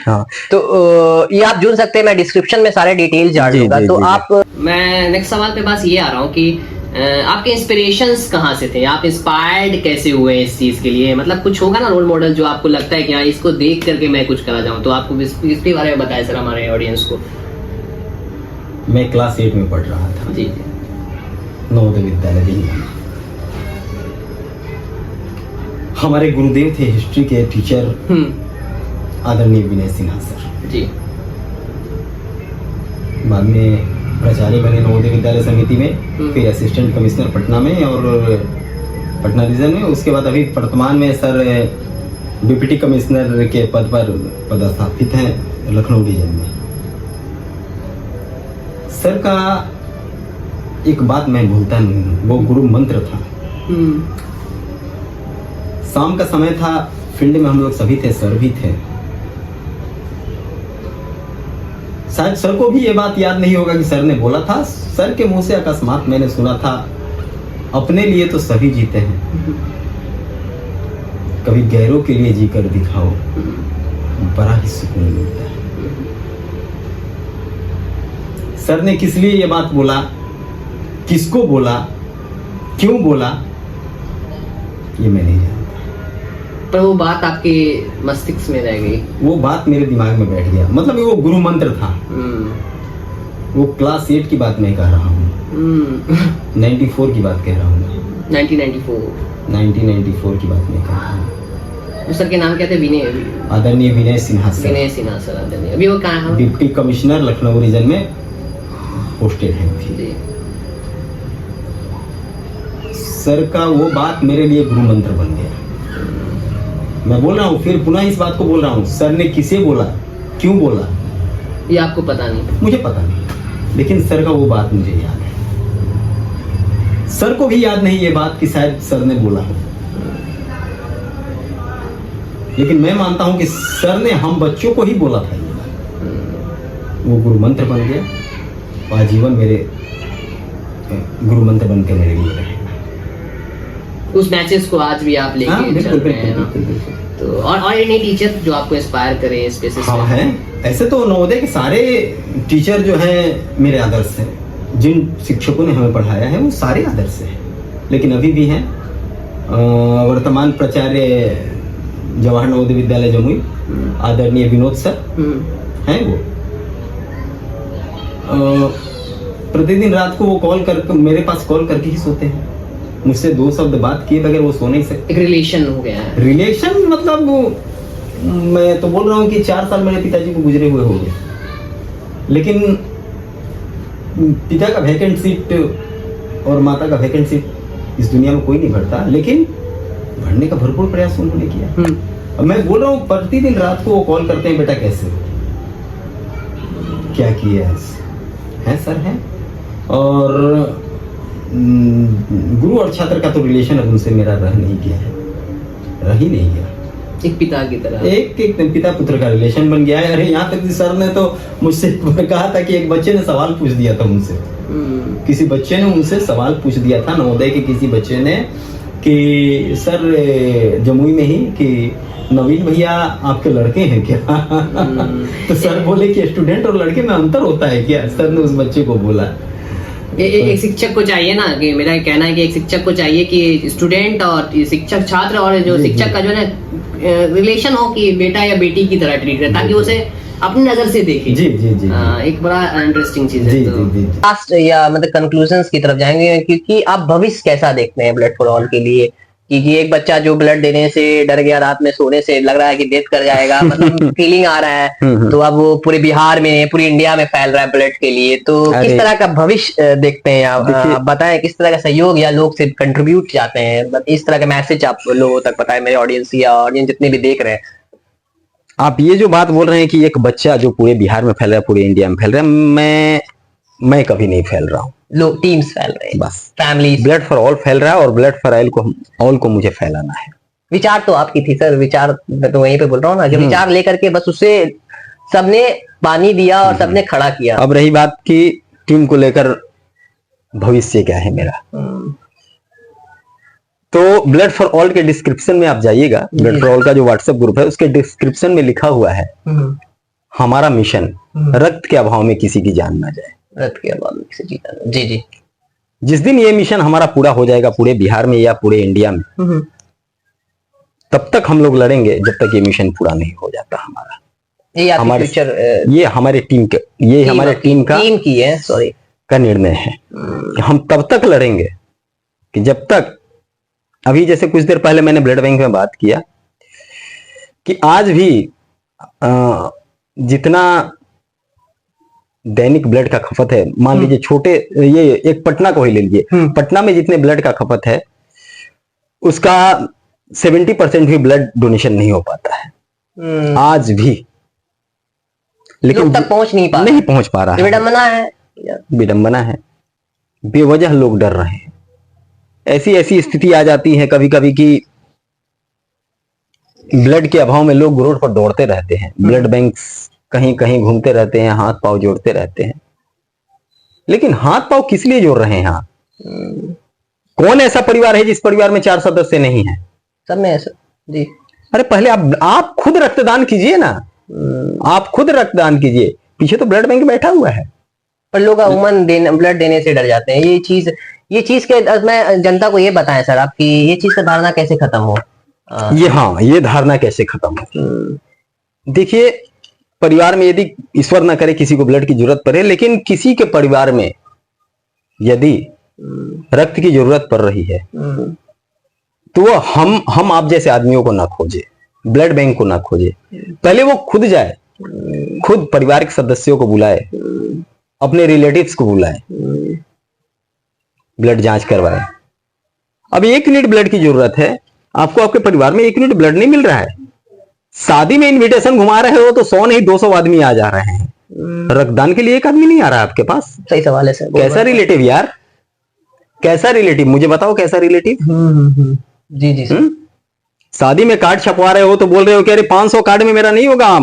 B: हाँ,
C: तो ये आप जुड़ सकते हैं, मैं डिस्क्रिप्शन में सारे डिटेल्स डाल
B: जी,
C: दूंगा।
B: जी,
C: तो
B: जी,
C: आप
A: मैं नेक्स्ट सवाल पे बस ये आ रहा हूँ कि आपके इंस्पिरेशंस कहाँ से थे? आप इंस्पायर्ड कैसे हुए इस चीज के लिए? मतलब कुछ होगा ना रोल मॉडल जो आपको लगता है कि हाँ इसको देख करके मैं कुछ करा जाऊँ, तो आपको इसके बारे में बताएं सर हमारे ऑडियंस को।
D: मैं क्लास 8 में पढ़ रहा था,
A: जी
D: नवोदय विद्यालय दिल्ली। हमारे गुरुदेव थे हिस्ट्री के टीचर आदरणीय विनय सिन्हा सर।
A: जी
D: बाद में प्राचार्य बने नवोदय विद्यालय समिति में, फिर असिस्टेंट कमिश्नर पटना में और पटना रीजन में। उसके बाद अभी वर्तमान में सर डिप्टी कमिश्नर के पद पर पदस्थापित हैं लखनऊ रीजन में। सर का एक बात मैं भूलता नहीं हूँ, वो गुरु मंत्र था। शाम का समय था, फील्ड में हम लोग सभी थे, सर भी थे। शायद सर को भी ये बात याद नहीं होगा कि सर ने बोला था। सर के मुंह से अकस्मात मैंने सुना था, अपने लिए तो सभी जीते हैं, कभी गैरों के लिए जी कर दिखाओ, बड़ा ही सुकून मिलता है। सर ने किस लिए ये बात बोला, किसको बोला, क्यों बोला, ये मैं नहीं जानता,
A: पर वो बात आपके मस्तिष्क में रह गई।
D: वो बात मेरे दिमाग में बैठ गया। मतलब वो गुरु मंत्र था। वो क्लास 8 की बात मैं कह रहा हूँ, 94 की बात कह रहा हूँ मैं, 1994 की बात मैं कह रहा हूँ।
A: सर के नाम क्या थे? विनय,
D: आदरणीय विनय सिन्हा सर।
A: विनय सिन्हा सर आदरणीय। अभी वो कहाँ हैं?
D: डिप्टी कमिश्नर लखनऊ रीजन में पोस्टेड है अभी।
A: जी
D: सर का वो बात मेरे लिए गुरु मंत्र बन गया। मैं बोल रहा हूँ, फिर पुनः इस बात को बोल रहा हूँ, सर ने किसे बोला, क्यों बोला,
A: ये आपको पता नहीं?
D: मुझे पता नहीं, लेकिन सर का वो बात मुझे याद है। सर को भी याद नहीं ये बात कि शायद सर ने बोला हो, लेकिन मैं मानता हूं कि सर ने हम बच्चों को ही बोला था ये बात। वो गुरु मंत्र बन गया, आजीवन मेरे गुरु मंत्र बन के मेरे लिए रहेगा।
A: उस मैसेज को आज भी आप लेके चल रहे हैं ना? तो और एनी टीचर जो आपको इंस्पायर करे इस बेसिस
D: हाँ
A: पे?
D: है। ऐसे तो नवोदय के सारे टीचर जो हैं मेरे आदर्श हैं। जिन शिक्षकों ने हमें पढ़ाया है वो सारे आदर्श हैं, लेकिन अभी भी हैं। वर्तमान प्राचार्य जवाहर नवोदय विद्यालय जमुई आदरणीय विनोद सर हैं। वो प्रतिदिन रात को वो कॉल कर मेरे पास कॉल करके ही सोते हैं। मुझसे 2 शब्द बात किए बगैर वो सो नहीं सकते।
A: एक रिलेशन हो गया है।
D: रिलेशन मतलब मैं तो बोल रहा हूँ कि 4 साल मेरे पिताजी को गुजरे हुए हो गए, लेकिन पिता का वैकेंट सीट और माता का वैकेंट सीट इस दुनिया में कोई नहीं भरता, लेकिन भरने का भरपूर प्रयास उन्होंने किया। अब मैं बोल रहा हूँ प्रतिदिन रात को वो कॉल करते हैं, बेटा कैसे हो, क्या किया है सर है। और गुरु और छात्र का तो रिलेशन अब उनसे मेरा रह नहीं गया है, रह ही नहीं गया।
A: एक पिता की तरह,
D: एक पिता पुत्र का रिलेशन बन गया है। अरे यहाँ तक सर ने तो मुझसे कहा था कि एक बच्चे ने सवाल पूछ दिया था मुझसे, किसी बच्चे ने उनसे सवाल पूछ दिया था, नवोदय के किसी बच्चे ने, कि सर जमुई में ही कि नवीन भैया आपके लड़के हैं क्या? तो सर बोले कि स्टूडेंट और लड़के में अंतर होता है क्या? सर ने उस बच्चे को बोला।
A: एक शिक्षक को चाहिए ना, कि मेरा कहना है कि एक शिक्षक को चाहिए कि स्टूडेंट और शिक्षक छात्र और जो शिक्षक का जो है ना रिलेशन हो कि बेटा या बेटी की तरह ट्रीट करे, ताकि उसे अपनी नजर से देखे।
D: जी जी जी
A: एक बड़ा इंटरेस्टिंग चीज है।
D: जी
A: तो
D: जी जी
C: लास्ट या मतलब कंक्लूजन्स की तरफ जाएंगे, क्योंकि आप भविष्य कैसा देखते हैं ब्लड फॉर ऑल के लिए? क्योंकि एक बच्चा जो ब्लड देने से डर गया, रात में सोने से लग रहा है कि डेथ कर जाएगा, मतलब फीलिंग आ रहा है, तो अब वो पूरे बिहार में, पूरी इंडिया में फैल रहा है ब्लड के लिए। तो किस तरह का भविष्य देखते हैं आप बताएं, किस तरह का सहयोग या लोग से कंट्रीब्यूट चाहते हैं, इस तरह का मैसेज आप लोगों तक बताएं, मेरे ऑडियंस या ऑडियंस जितने भी देख रहे हैं।
B: आप ये जो बात बोल रहे हैं कि एक बच्चा जो पूरे बिहार में फैल रहा है, पूरे इंडिया में फैल रहा है, मैं कभी नहीं फैल रहा हूँ।
C: लोग टीम्स फैल रहे हैं,
B: बस
C: फैमिली।
B: ब्लड फॉर ऑल फैल रहा है और ब्लड फॉर ऑल को मुझे फैलाना है।
C: विचार तो आपकी थी सर, विचार मैं तो वहीं पे बोल रहा हूँ ना, कि विचार लेकर के बस उसे सबने पानी दिया और सबने खड़ा किया।
B: अब रही बात कि टीम को लेकर भविष्य क्या है मेरा। तो ब्लड फॉर ऑल के डिस्क्रिप्शन में आप जाइएगा, ब्लड फॉर ऑल का जो व्हाट्सएप ग्रुप है उसके डिस्क्रिप्शन में लिखा हुआ है हमारा मिशन रक्त के अभाव में किसी की जान ना जाए।
C: रक्त के अभाव में किसी की जान, जी जी।
B: जिस दिन ये मिशन हमारा पूरा हो जाएगा पूरे बिहार में या पूरे इंडिया में, तब तक हम लोग लड़ेंगे जब तक ये मिशन पूरा नहीं हो जाता हमारा।
C: ये
B: हमारे
C: फ्यूचर,
B: ये हमारे टीम के, ये हमारे टीम
C: की है, सॉरी,
B: का निर्णय है कि हम तब तक लड़ेंगे कि जब तक, अभी जैसे कुछ देर पहले मैंने ब्लड बैंक में बात किया कि आज भी जितना दैनिक ब्लड का खपत है, मान लीजिए छोटे, ये एक पटना को ही ले लीजिए, पटना में जितने ब्लड का खपत है उसका 70% भी ब्लड डोनेशन नहीं हो पाता है आज भी। लेकिन
C: लोग तक पहुंच नहीं
B: पा रहा है।
C: विडंबना है,
B: विडंबना है, बेवजह लोग डर रहे हैं। ऐसी स्थिति आ जाती है कभी कभी कि ब्लड के अभाव में लोग रोड पर दौड़ते रहते हैं, ब्लड बैंक कहीं कहीं घूमते रहते हैं, हाथ पांव जोड़ते रहते हैं। लेकिन हाथ पांव किस लिए जोड़ रहे हैं यहाँ? कौन ऐसा परिवार है जिस परिवार में 4 सदस्य नहीं है?
C: सब में ऐसा जी।
B: अरे पहले आप खुद रक्तदान कीजिए ना, आप खुद रक्तदान कीजिए। पीछे तो ब्लड बैंक बैठा हुआ है,
C: पर लोग ब्लड देने से डर जाते हैं। ये चीज के मैं जनता को ये बताएं सर आप कि ये चीज का धारणा कैसे खत्म हो?
B: ये धारणा कैसे खत्म हो? देखिए, परिवार में यदि ईश्वर ना करे किसी को ब्लड की जरूरत पड़े, लेकिन किसी के परिवार में यदि रक्त की जरूरत पड़ रही है तो वो हम आप जैसे आदमियों को ना खोजे, ब्लड बैंक को ना खोजे, पहले वो खुद जाए, खुद परिवार के सदस्यों को बुलाए, अपने रिलेटिव्स को बुलाए, ब्लड जांच करवाए। अब 1 यूनिट ब्लड की जरूरत है आपको, आपके परिवार में 1 यूनिट ब्लड नहीं मिल रहा है, शादी में इनविटेशन घुमा रहे हो तो 100 नहीं 200 आदमी आ जा रहे हैं, रक्तदान के लिए 1 आदमी नहीं आ रहा है आपके पास।
C: सही सवाल है सर।
B: कैसा रिलेटिव यार, कैसा रिलेटिव? मुझे बताओ कैसा रिलेटिव?
C: जी जी।
B: शादी में कार्ड छपवा रहे हो तो बोल रहे हो कि अरे 500 कार्ड में मेरा नहीं होगा,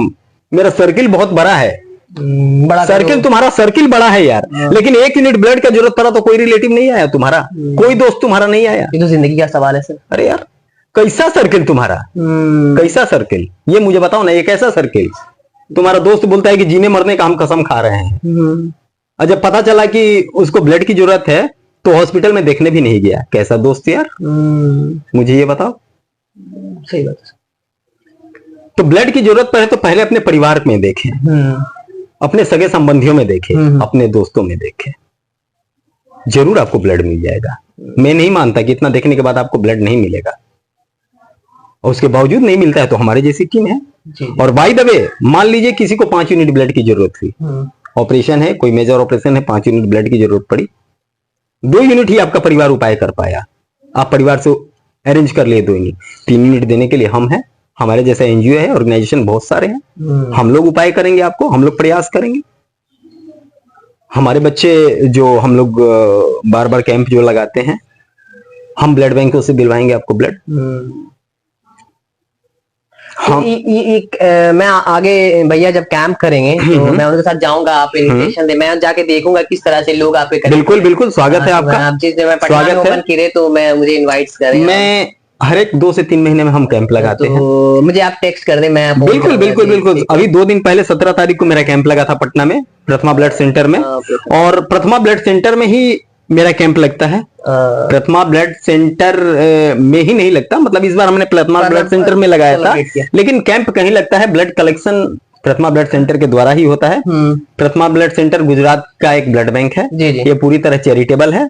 B: मेरा सर्किल बहुत बड़ा है।
C: बड़ा
B: सर्किल, तुम्हारा सर्किल बड़ा है यार, लेकिन 1 यूनिट ब्लड का जरूरत पड़ा तो कोई रिलेटिव नहीं आया तुम्हारा, कोई दोस्त तुम्हारा नहीं आया।
C: ये तो जिंदगी का सवाल है सर।
B: अरे यार कैसा सर्किल तुम्हारा, कैसा सर्किल? ये मुझे बताओ ना, ये कैसा सर्किल? तुम्हारा दोस्त बोलता है कि जीने मरने का हम कसम खा रहे हैं, और जब पता चला कि उसको ब्लड की जरूरत है तो हॉस्पिटल में देखने भी नहीं गया। कैसा दोस्त यार, मुझे ये बताओ।
C: सही बात है।
B: तो ब्लड की जरूरत पड़े तो पहले अपने परिवार में देखें, अपने सगे संबंधियों में देखें, अपने दोस्तों में देखें, जरूर आपको ब्लड मिल जाएगा। मैं नहीं मानता कि इतना देखने के बाद आपको ब्लड नहीं मिलेगा, और उसके बावजूद नहीं मिलता है तो हमारे जैसी टीम है। और बाय द वे, मान लीजिए किसी को 5 यूनिट ब्लड की जरूरत हुई, ऑपरेशन है, कोई मेजर ऑपरेशन है, 5 यूनिट ब्लड की जरूरत पड़ी, 2 यूनिट ही आपका परिवार उपाय कर पाया, आप परिवार से अरेंज कर लिए 2 यूनिट, 3 यूनिट देने के लिए हम हैं, हमारे जैसा एनजीओ है, ऑर्गेनाइजेशन बहुत सारे हैं, हम लोग उपाय करेंगे आपको, हम लोग प्रयास करेंगे। हमारे बच्चे जो हम लोग बार बार कैंप जो लगाते हैं, हम ब्लड बैंकों से दिलवाएंगे आपको ब्लड।
C: हाँ। मैं आगे भैया जब कैंप करेंगे तो मैं उनके साथ जाऊंगा, आप इन्विटेशन दे, मैं जाके देखूंगा किस तरह से लोग आपके करेंगे।
B: बिल्कुल बिल्कुल, स्वागत है आपका।
C: आप जिस मैं पटना में ओपन किए तो मैं मुझे इनवाइट करें।
B: मैं हर एक 2 से 3 महीने में हम कैंप लगाते हैं,
C: मुझे आप टेक्स्ट कर दें, मैं
B: बिल्कुल बिल्कुल बिल्कुल। अभी 2 दिन पहले 17 तारीख को मेरा कैंप लगा था पटना में, प्रथमा ब्लड सेंटर में, और प्रथमा ब्लड सेंटर में ही मेरा कैंप लगता है। प्रथमा ब्लड सेंटर में ही नहीं लगता, मतलब इस बार हमने प्रथमा ब्लड सेंटर में लगाया था, लेकिन कैंप कहीं लगता है, ब्लड कलेक्शन प्रथमा ब्लड सेंटर के द्वारा ही होता है। प्रथमा ब्लड सेंटर गुजरात का एक ब्लड बैंक है, ये पूरी तरह चैरिटेबल है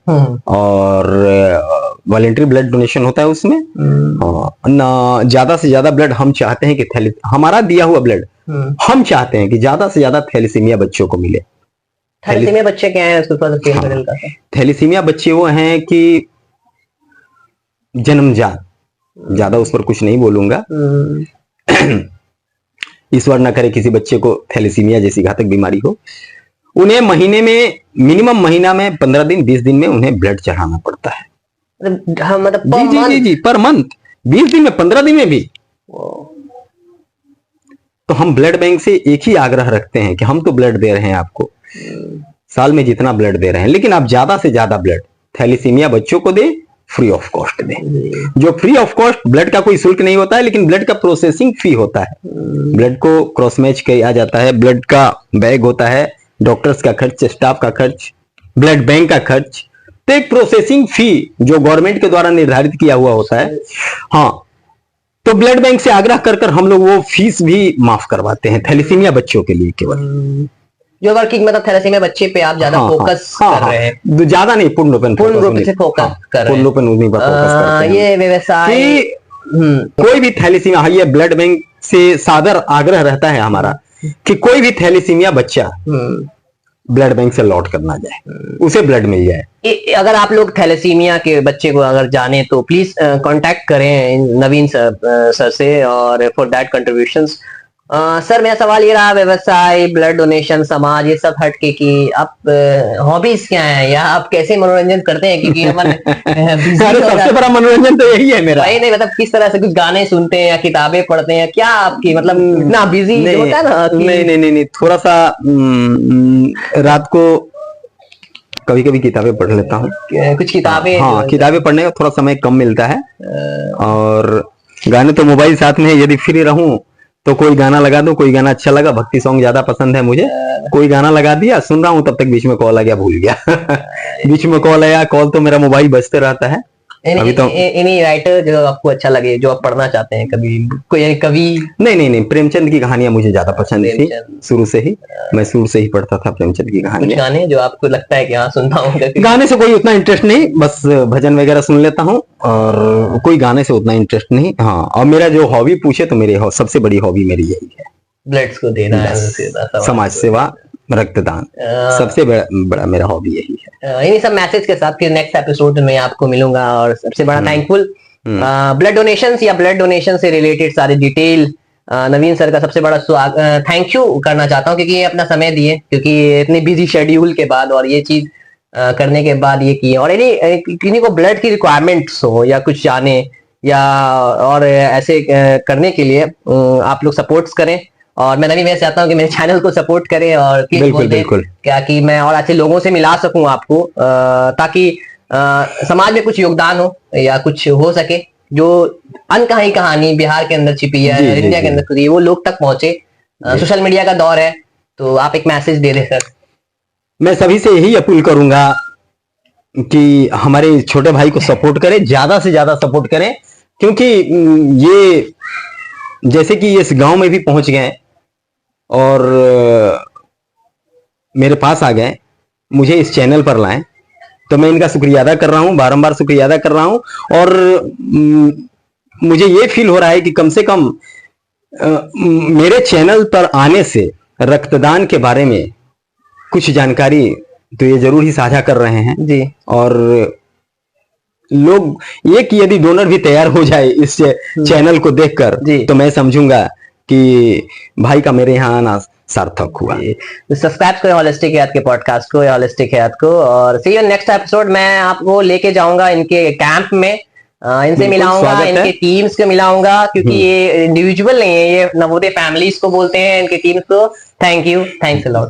B: और वॉलेंट्री ब्लड डोनेशन होता है उसमें। ज्यादा से ज्यादा ब्लड हम चाहते हैं कि हमारा दिया हुआ ब्लड हम चाहते हैं कि ज्यादा से ज्यादा थैलेसीमिया बच्चों को मिले।
C: थैलेसीमिया बच्चे क्या हैं उसके ऊपर क्लियर कर?
B: थैलेसीमिया बच्चे वो हैं कि जन्मजात, ज्यादा उस पर कुछ नहीं बोलूंगा, ईश्वर न करे किसी बच्चे को थैलेसीमिया जैसी घातक बीमारी हो, उन्हें महीने में मिनिमम महीना में 15 दिन 20 दिन में उन्हें ब्लड चढ़ाना पड़ता है।
C: मतलब
B: जी पर मंथ, 20 दिन में 15 दिन में भी। तो हम ब्लड बैंक से एक ही आग्रह रखते हैं कि हम तो ब्लड दे रहे हैं आपको, साल में जितना ब्लड दे रहे हैं, लेकिन आप ज्यादा से ज्यादा ब्लड थैलीसीमिया बच्चों को दे, फ्री ऑफ कॉस्ट दें। जो फ्री ऑफ कॉस्ट, ब्लड का कोई शुल्क नहीं होता है, लेकिन ब्लड का प्रोसेसिंग फी होता है। ब्लड को क्रॉस मैच किया जाता है, ब्लड का बैग होता है, डॉक्टर्स का खर्च, स्टाफ का खर्च, ब्लड बैंक का खर्च, तो एक प्रोसेसिंग फी जो गवर्नमेंट के द्वारा निर्धारित किया हुआ होता है। हाँ, तो ब्लड बैंक से आग्रह कर हम लोग वो फीस भी माफ करवाते हैं थैलीसीमिया बच्चों के लिए केवल।
C: जो वर्किंग मतलब थैलेसीमिया बच्चे पे आप ज्यादा फोकस कर रहे हैं।
B: ज्यादा नहीं, पूर्ण रूप
C: से फोकस कर रहे हैं।
B: पूर्ण रूप उन्हीं पर फोकस करते हैं।
C: ये व्यवसाय
B: कोई भी थैलीसीमिया, ये ब्लड बैंक से सादर आग्रह रहता है हमारा कि कोई भी थैलीसीमिया बच्चा ब्लड बैंक से लौट कर ना जाए, उसे ब्लड मिल जाए।
C: अगर आप लोग थैलेसीमिया के बच्चे को अगर जाने तो प्लीज कांटेक्ट करें नवीन सर से, और फॉर दैट कंट्रीब्यूशंस। सर मेरा सवाल ये रहा, व्यवसाय, ब्लड डोनेशन, समाज, ये सब हट के कि आप हॉबीज क्या है, या आप कैसे मनोरंजन करते हैं? क्योंकि
B: सबसे बड़ा मनोरंजन तो यही है मेरा।
C: नहीं मतलब किस तरह से, कुछ गाने सुनते हैं या किताबें पढ़ते हैं, क्या आपकी मतलब इतना बिजी होता है ना?
B: नहीं, थोड़ा सा रात को कभी कभी किताबें पढ़ लेता हूँ।
C: कुछ किताबें,
B: हाँ, किताबें पढ़ने का थोड़ा समय कम मिलता है। और गाने तो मोबाइल साथ में है, यदि फ्री रहूं तो कोई गाना लगा दूं, कोई गाना अच्छा लगा, भक्ति सॉन्ग ज्यादा पसंद है मुझे, कोई गाना लगा दिया, सुन रहा हूं, तब तक बीच में कॉल आ गया, भूल गया। बीच में कॉल आया, कॉल तो मेरा मोबाइल बजते रहता है।
C: अभी तो इन्हीं राइटर जो आपको अच्छा लगे, जो आप पढ़ना चाहते हैं, कभी कोई कवि?
B: नहीं, प्रेमचंद की कहानियां मुझे ज्यादा पसंद थी शुरू से ही। मैं शुरू से ही पढ़ता था प्रेमचंद की कहानियां।
C: गाने जो आपको लगता है कि हाँ सुनता हूँ?
B: गाने से कोई उतना इंटरेस्ट नहीं, बस भजन वगैरह सुन लेता हूँ, और कोई गाने से उतना इंटरेस्ट नहीं। हाँ, और मेरा जो हॉबी पूछे तो मेरी सबसे बड़ी हॉबी मेरी यही है,
C: ब्लड्स को देना है,
B: समाज सेवा, रक्तदान, सबसे बड़ा मेरा हॉबी यही है।
C: इन्हीं सब मैसेज के साथ फिर नेक्स्ट एपिसोड में आपको मिलूंगा, और सबसे बड़ा थैंकफुल ब्लड डोनेशन या ब्लड डोनेशन से रिलेटेड सारी डिटेल नवीन सर का सबसे बड़ा थैंक यू करना चाहता हूँ, क्योंकि ये अपना समय दिए, क्योंकि इतनी बिजी शेड्यूल के बाद और ये चीज करने के बाद ये किए। और किन्हीं को ब्लड की रिक्वायरमेंट्स हो या कुछ जाने या और ऐसे करने के लिए आप लोग सपोर्ट्स करें, और मैं नवीन वैसे चाहता हूँ कि मेरे चैनल को सपोर्ट करें, और
B: बिल्कुल
C: क्या कि मैं और ऐसे लोगों से मिला सकूं आपको, ताकि समाज में कुछ योगदान हो या कुछ हो सके, जो अनकही कहानी बिहार के अंदर छिपी है, इंडिया के अंदर छिपी है, वो लोग तक पहुंचे। सोशल मीडिया का दौर है, तो आप एक मैसेज दे दें सर।
B: मैं सभी से यही अपील करूंगा कि हमारे छोटे भाई को सपोर्ट करें, ज्यादा से ज्यादा सपोर्ट करें, क्योंकि ये जैसे कि इस गांव में भी पहुंच गए और मेरे पास आ गए, मुझे इस चैनल पर लाएं, तो मैं इनका शुक्रिया अदा कर रहा हूं, बारंबार शुक्रिया अदा कर रहा हूं। और मुझे ये फील हो रहा है कि कम से कम मेरे चैनल पर आने से रक्तदान के बारे में कुछ जानकारी तो ये जरूर ही साझा कर रहे हैं
C: जी। और
B: लोग एक यदि डोनर भी तैयार हो जाए इस चैनल को देखकर, तो मैं समझूंगा कि भाई का मेरे यहाँ आना सार्थक हुआ।
C: तो सब्सक्राइब करें हॉलिस्टिक हेल्थ के पॉडकास्ट को या हॉलिस्टिक हेल्थ को, और सी यू नेक्स्ट एपिसोड। मैं आपको लेके जाऊंगा इनके कैंप में, इनसे मिलाऊंगा, इनके टीम्स को मिलाऊंगा, क्योंकि ये इंडिविजुअल नहीं है, ये नवोदय फैमिलीज को बोलते हैं, इनके टीम्स को। Thank you, thanks a lot.